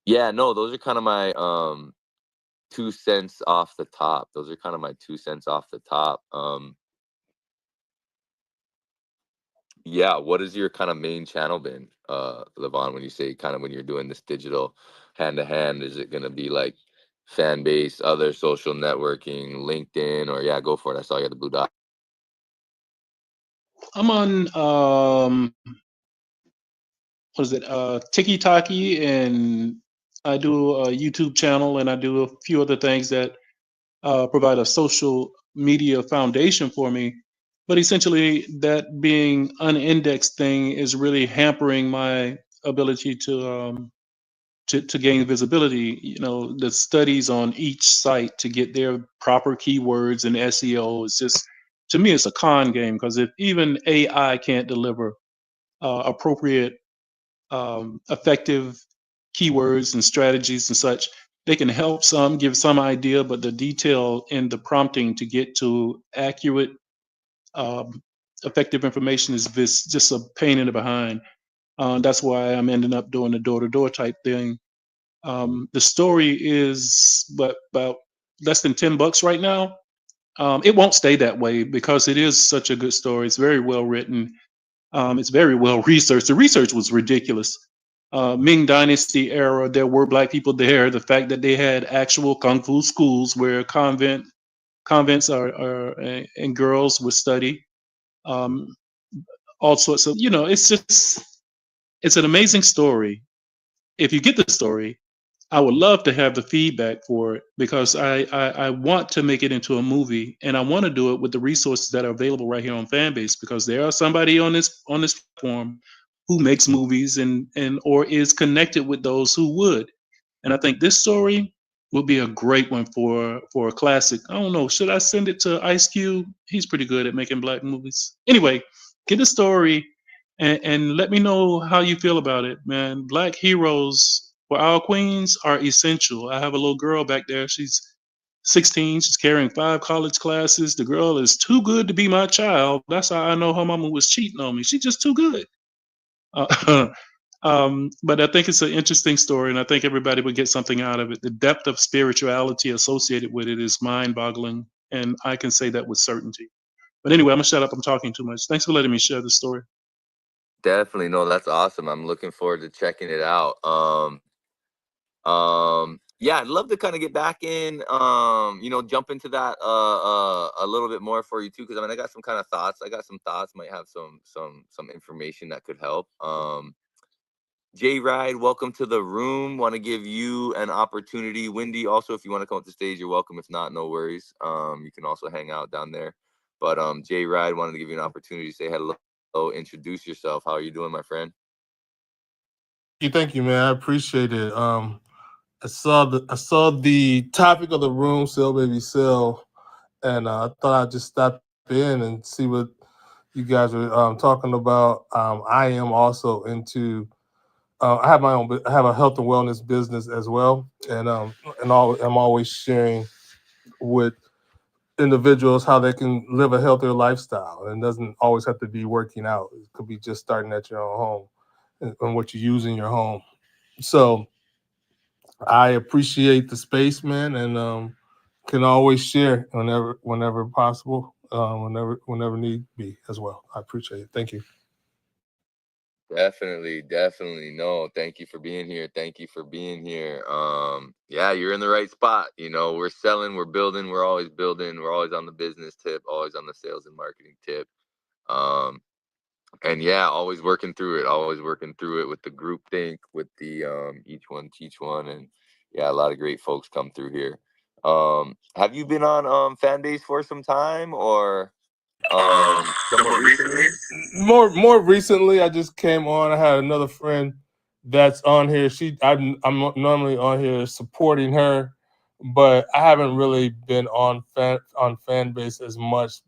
yeah, no, those are kind of my, 2 cents off the top. Those are kind of my 2 cents off the top. Yeah, what has your kind of main channel been, Levon, when you say kind of when you're doing this digital hand to hand? Is it gonna be like fan base, other social networking, LinkedIn, or yeah, go for it. I saw you had the blue dot. I'm on what is it? Tiki Taki, and I do a YouTube channel, and I do a few other things that provide a social media foundation for me. But essentially, that being unindexed thing is really hampering my ability to gain visibility. You know, the studies on each site to get their proper keywords and SEO is just, to me, it's a con game, because if even AI can't deliver appropriate, effective keywords and strategies and such, they can help some, give some idea, but the detail in the prompting to get to accurate, um, effective information is just a pain in the behind. That's why I'm ending up doing the door-to-door type thing. The story is about less than $10 right now. It won't stay that way because it is such a good story. It's very well written. It's very well researched. The research was ridiculous. Ming Dynasty era, there were black people there. The fact that they had actual kung fu schools where convents and girls would study. Um, all sorts of, you know, it's an amazing story. If you get the story, I would love to have the feedback for it, because I want to make it into a movie, and I want to do it with the resources that are available right here on Fanbase, because there are somebody on this platform who makes movies and or is connected with those who would. And I think this story would be a great one for a classic. I don't know, should I send it to Ice Cube? He's pretty good at making black movies. Anyway, get the story and let me know how you feel about it, man. Black heroes for our queens are essential. I have a little girl back there. She's 16. She's carrying 5 college classes. The girl is too good to be my child. That's how I know her mama was cheating on me. She's just too good. But I think it's an interesting story, and I think everybody would get something out of it. The depth of spirituality associated with it is mind-boggling, and I can say that with certainty. But anyway, I'm gonna shut up. I'm talking too much. Thanks for letting me share the story. Definitely, no, that's awesome. I'm looking forward to checking it out. Yeah, I'd love to kind of get back in, you know, jump into that a little bit more for you too, because I mean, I got some kind of thoughts. I got some thoughts, might have some information that could help. Jay Ride, welcome to the room. Want to give you an opportunity. Wendy, also, if you want to come up to stage, you're welcome. If not, no worries. You can also hang out down there. But Jay Ride wanted to give you an opportunity to say hello, introduce yourself. How are you doing, my friend? Thank you, man. I appreciate it. I saw the topic of the room, Sell Baby Sell, and I thought I'd just stop in and see what you guys are talking about. I am also into. I have a health and wellness business as well, and I'm always sharing with individuals how they can live a healthier lifestyle, and it doesn't always have to be working out. It could be just starting at your own home and what you use in your home. So I appreciate the space, man, and can always share whenever possible, whenever need be as well. I appreciate it. Thank you. Definitely. No, thank you for being here. Yeah, you're in the right spot. You know, we're selling, we're building, we're always building, we're always on the business tip, always on the sales and marketing tip. And yeah, always working through it with the group think, with the each one teach one, and yeah, a lot of great folks come through here. Have you been on Fanbase for some time, or somewhat recently? More recently, I just came on. I had another friend that's on here. I'm normally on here supporting her, but I haven't really been on Fanbase as much.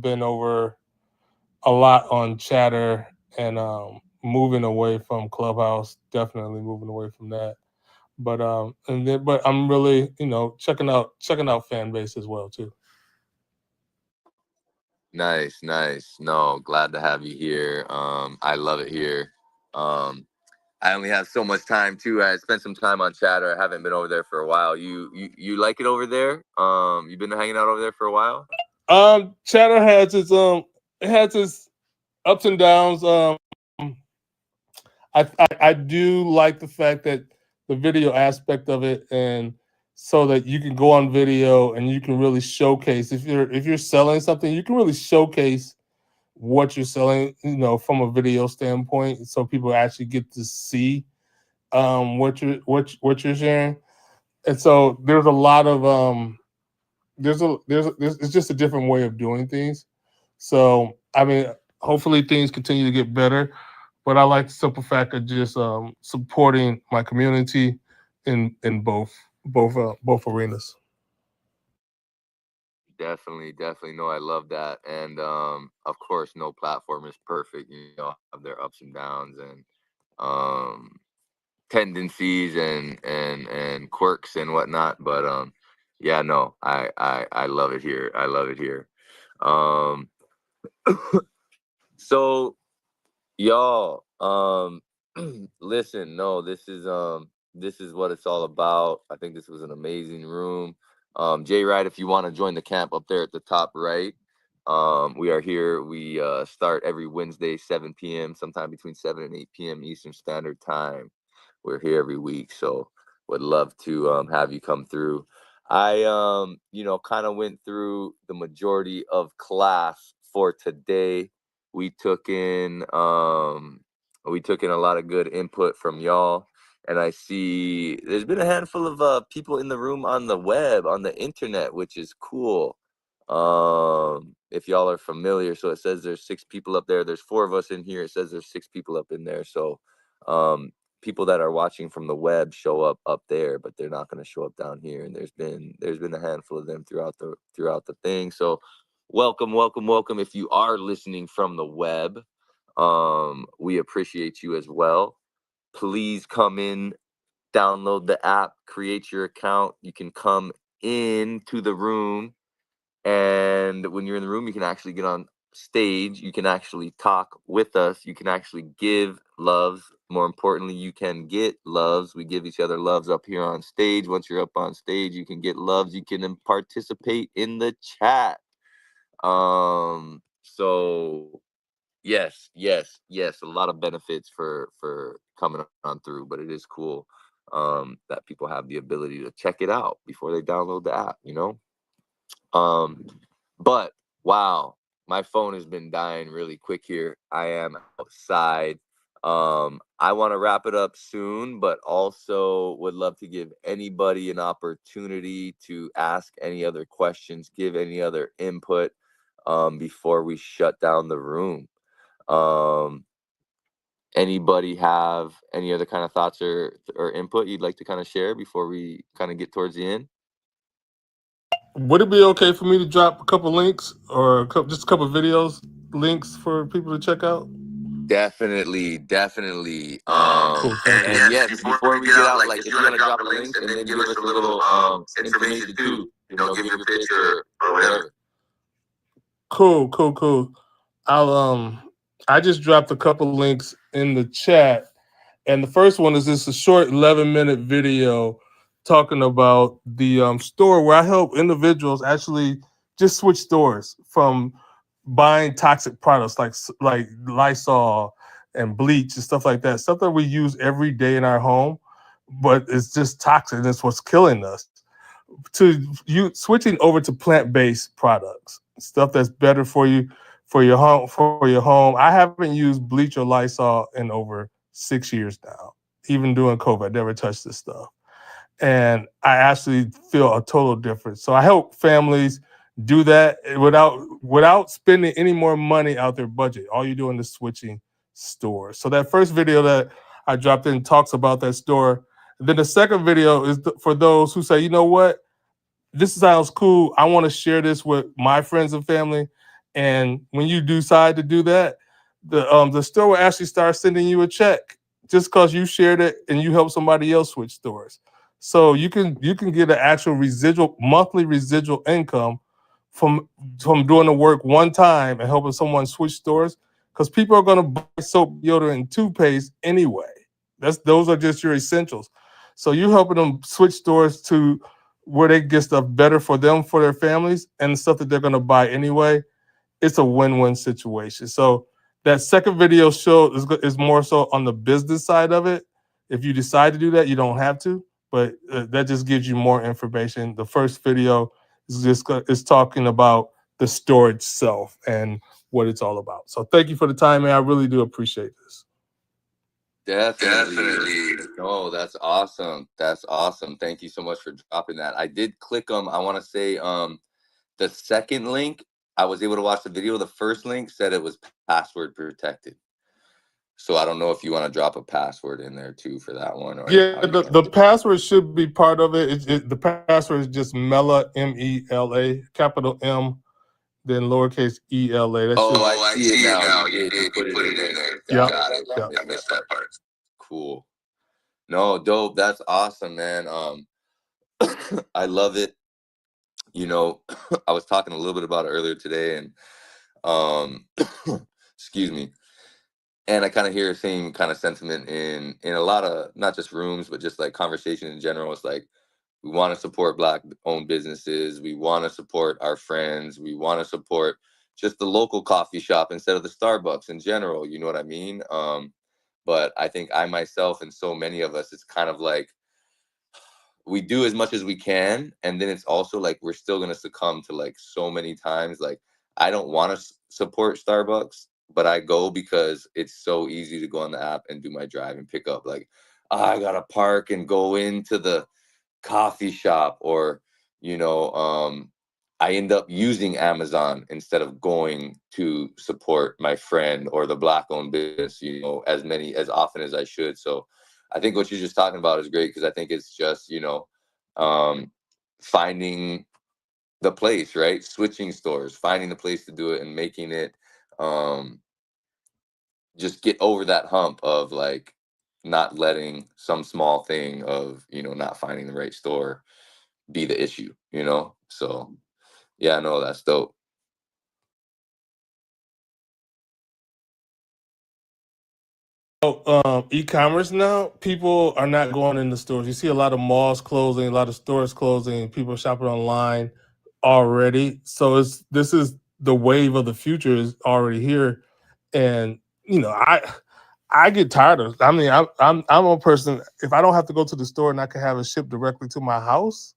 Been over a lot on Chatter and moving away from Clubhouse. Definitely moving away from that. But but I'm really checking out Fanbase as well too. Nice. No, glad to have you here. I love it here. I only have so much time too. I spent some time on Chatter. I haven't been over there for a while. You like it over there? You've been hanging out over there for a while? Chatter has its ups and downs. I do like the fact that the video aspect of it, and so that you can go on video and you can really showcase if you're selling something, you can really showcase what you're selling, from a video standpoint, so people actually get to see what you're sharing. And so there's a lot of it's just a different way of doing things. So I mean, hopefully things continue to get better, but I like the simple fact of just supporting my community in both arenas. Definitely. No, I love that. And of course, no platform is perfect. Have their ups and downs and tendencies and quirks and whatnot. But yeah, no, I love it here. So y'all, listen, no, this is what it's all about. I think this was an amazing room. Jay Wright, if you want to join the camp up there at the top right, we are here. We start every Wednesday, 7 p.m., sometime between 7 and 8 p.m. Eastern Standard Time. We're here every week, so would love to have you come through. I kind of went through the majority of class for today. We took in a lot of good input from y'all, and I see there's been a handful of people in the room on the web, on the internet, which is cool. If y'all are familiar, so it says there's 6 people up there. There's 4 of us in here. It says there's 6 people up in there. So people that are watching from the web show up there, but they're not going to show up down here. And there's been a handful of them throughout the thing. So welcome. If you are listening from the web, we appreciate you as well. Please come in, download the app, create your account. You can come into the room, and when you're in the room, you can actually get on stage. You can actually talk with us. You can actually give loves. More importantly, you can get loves. We give each other loves up here on stage. Once you're up on stage, you can get loves. You can participate in the chat. So yes, a lot of benefits for coming on through, but it is cool that people have the ability to check it out before they download the app, but wow, my phone has been dying really quick here. I am outside. I want to wrap it up soon, but also would love to give anybody an opportunity to ask any other questions, give any other input before we shut down the room. Anybody have any other kind of thoughts or input you'd like to kind of share before we kind of get towards the end? Would it be okay for me to drop a couple links or just a couple videos links for people to check out? Definitely. Cool. And yes, before we get out, like if you want to drop the links and then give us a little information too, give your picture or whatever. Cool. I just dropped a couple links in the chat, and the first one is just a short 11-minute video talking about the store where I help individuals actually just switch stores from buying toxic products like Lysol and bleach and stuff like that, stuff that we use every day in our home, but it's just toxic and it's what's killing us, to you switching over to plant-based products, stuff that's better for you, for your home. I haven't used bleach or Lysol in over 6 years now. Even during COVID, I never touched this stuff. And I actually feel a total difference. So I help families do that without spending any more money out their budget. All you're doing is switching stores. So that first video that I dropped in talks about that store. Then the second video is for those who say, you know what, this sounds cool. I want to share this with my friends and family. And when you decide to do that, the store will actually start sending you a check just because you shared it and you help somebody else switch stores. So you can get an actual monthly residual income from doing the work one time and helping someone switch stores, because people are going to buy soap, deodorant, and toothpaste anyway. Those are just your essentials. So you're helping them switch stores to where they get stuff better for them, for their families, and stuff that they're going to buy anyway. It's a win-win situation. So that second video show is more so on the business side of it. If you decide to do that, you don't have to, but that just gives you more information. The first video is talking about the store itself and what it's all about. So thank you for the time, man. I really do appreciate this. Definitely. No, that's awesome. That's awesome. Thank you so much for dropping that. I did click them. I want to say the second link, I was able to watch the video. The first link said it was password protected. So I don't know if you want to drop a password in there too for that one. Or yeah, the password should be part of it. The password is just Mela, M-E-L-A, capital M, then lowercase E-L-A. I see it now. You did put it in there. Yeah. Got it. I missed that part. Cool. No, dope. That's awesome, man. I love it. You know, I was talking a little bit about it earlier today, and excuse me. And I kind of hear the same kind of sentiment in a lot of, not just rooms, but just like conversation in general. It's like, we want to support Black-owned businesses. We want to support our friends. We want to support just the local coffee shop instead of the Starbucks in general. You know what I mean? But I think I myself and so many of us, it's kind of like we do as much as we can. And then it's also like we're still going to succumb to like so many times. Like, I don't want to support Starbucks, but I go because it's so easy to go on the app and do my drive and pick up. Like, I got to park and go into the coffee shop, or, you know, I end up using Amazon instead of going to support my friend or the Black-owned business, you know, as often as I should. So I think what you're just talking about is great, because I think it's just, you know, finding the place, right? Switching stores, finding the place to do it and making it just get over that hump of like not letting some small thing of, you know, not finding the right store be the issue, you know? So yeah, no, that's dope. E-commerce now, people are not going in the stores. You see a lot of malls closing, a lot of stores closing, people shopping online already. So this is the wave of the future is already here. And you know, I get tired of. I mean, I'm a person. If I don't have to go to the store and I can have it shipped directly to my house,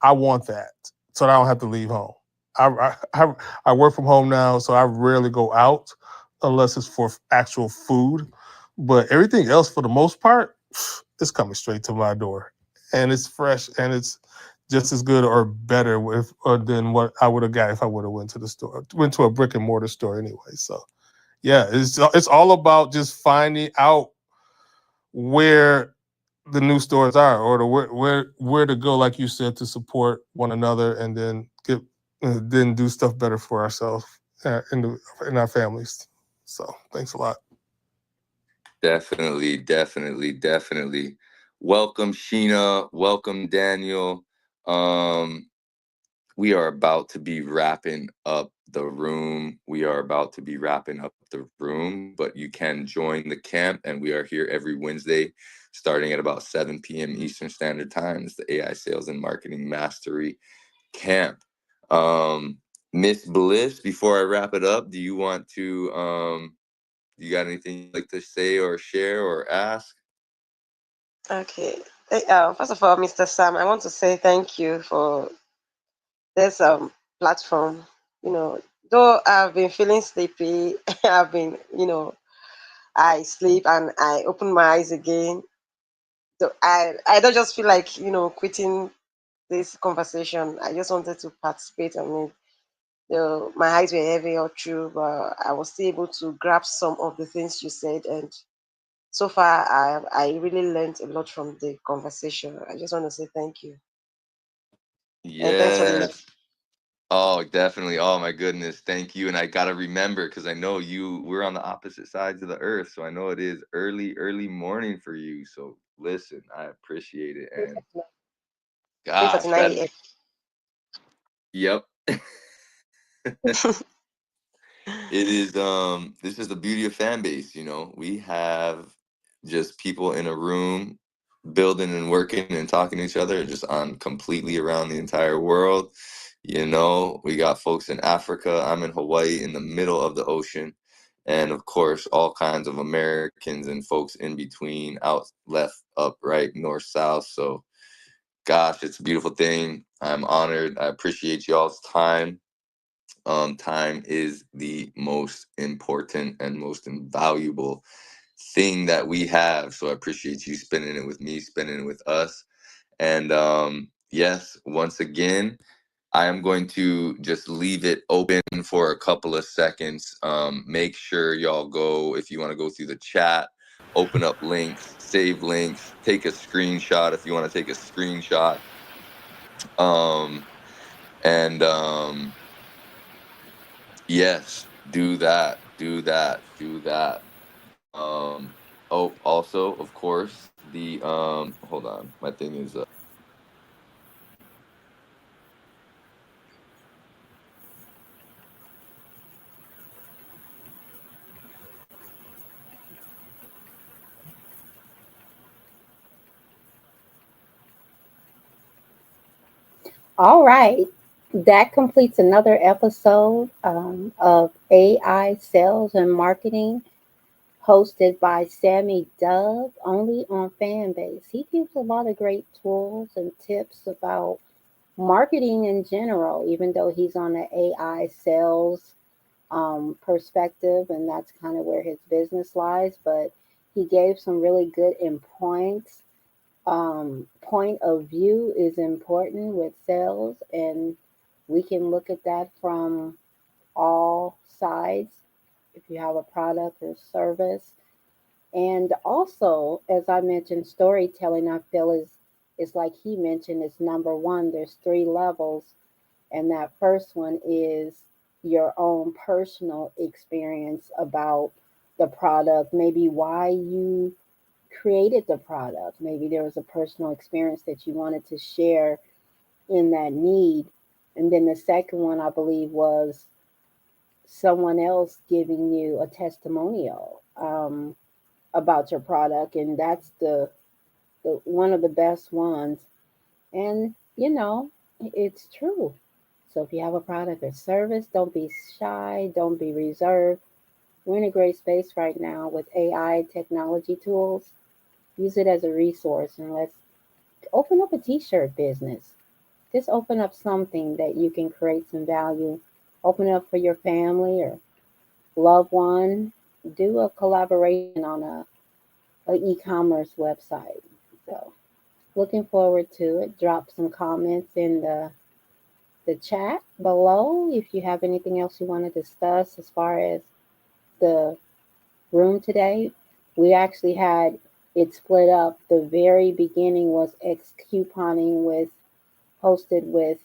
I want that, so I don't have to leave home. I work from home now, so I rarely go out unless it's for actual food. But everything else, for the most part, it's coming straight to my door, and it's fresh, and it's just as good or better than what I would have got if I would have went to a brick and mortar store anyway. So. Yeah, it's all about just finding out where the new stores are, or where to go, like you said, to support one another, and then then do stuff better for ourselves in our families. So thanks a lot. Definitely. Welcome, Sheena. Welcome, Daniel. We are about to be wrapping up the room. But you can join the camp, and we are here every Wednesday, starting at about 7 p.m. Eastern Standard Time. It's the AI Sales and Marketing Mastery Camp. Miss Bliss, before I wrap it up, do you want to, you got anything you'd like to say or share or ask? Okay. First of all, Mr. Sam, I want to say thank you for this platform. You know, Though I've been feeling sleepy, I've been, I sleep and I open my eyes again. So I don't just feel like, quitting this conversation. I just wanted to participate on it. My eyes were heavy all through, but I was still able to grasp some of the things you said. And so far, I really learned a lot from the conversation. I just want to say thank you. And thanks for the Yes. Oh, definitely. Oh my goodness. Thank you. And I gotta remember because I know we're on the opposite sides of the earth. So I know it is early, early morning for you. So listen, I appreciate it. And gosh, 3:49 that a.m. yep. It is this is the beauty of fan base, we have just people in a room building and working and talking to each other just on completely around the entire world. We got folks in Africa, I'm in Hawaii in the middle of the ocean, and of course all kinds of Americans and folks in between, out, left, up, right, north, south. So gosh, it's a beautiful thing. I'm honored. I appreciate y'all's time. Time is the most important and most invaluable thing that we have. So I appreciate you spending it with me, spending it with us. And yes, once again, I am going to just leave it open for a couple of seconds. Make sure y'all go, if you want to go through the chat, open up links, save links, take a screenshot if you want to take a screenshot. And Yes, do that, do that, do that. Oh, also, of course, the hold on, my thing is All right. That completes another episode of AI Sales and Marketing, hosted by Sammy Dove, only on Fanbase. He gives a lot of great tools and tips about marketing in general, even though he's on the AI sales perspective, and that's kind of where his business lies. But he gave some really good in points. Point of view is important with sales, and we can look at that from all sides if you have a product or service. And also, as I mentioned, storytelling, I feel is like he mentioned, is number one. There's three levels, and that first one is your own personal experience about the product, maybe why you created the product. Maybe there was a personal experience that you wanted to share in that need. And then the second one, I believe, was someone else giving you a testimonial about your product. And that's the one of the best ones. And, it's true. So if you have a product or service, don't be shy, don't be reserved. We're in a great space right now with AI technology tools. Use it as a resource, and let's open up a t-shirt business. Just open up something that you can create some value. Open up for your family or loved one. Do a collaboration on a e-commerce website. So looking forward to it. Drop some comments in the chat below if you have anything else you want to discuss as far as the room today. We actually had it split up. The very beginning was X couponing with hosted with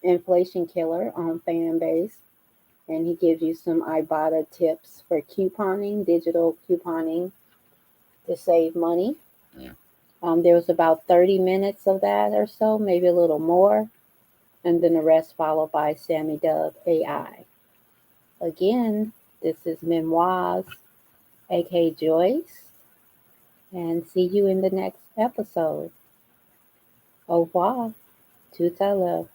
Inflation Killer on Fanbase, and he gives you some Ibotta tips for couponing, digital couponing to save money. There was about 30 minutes of that or so, maybe a little more, and then the rest followed by Sammy Dove AI. Again, this is Memoirs, aka Joyce, and see you in the next episode. Au revoir. Tout à l'heure.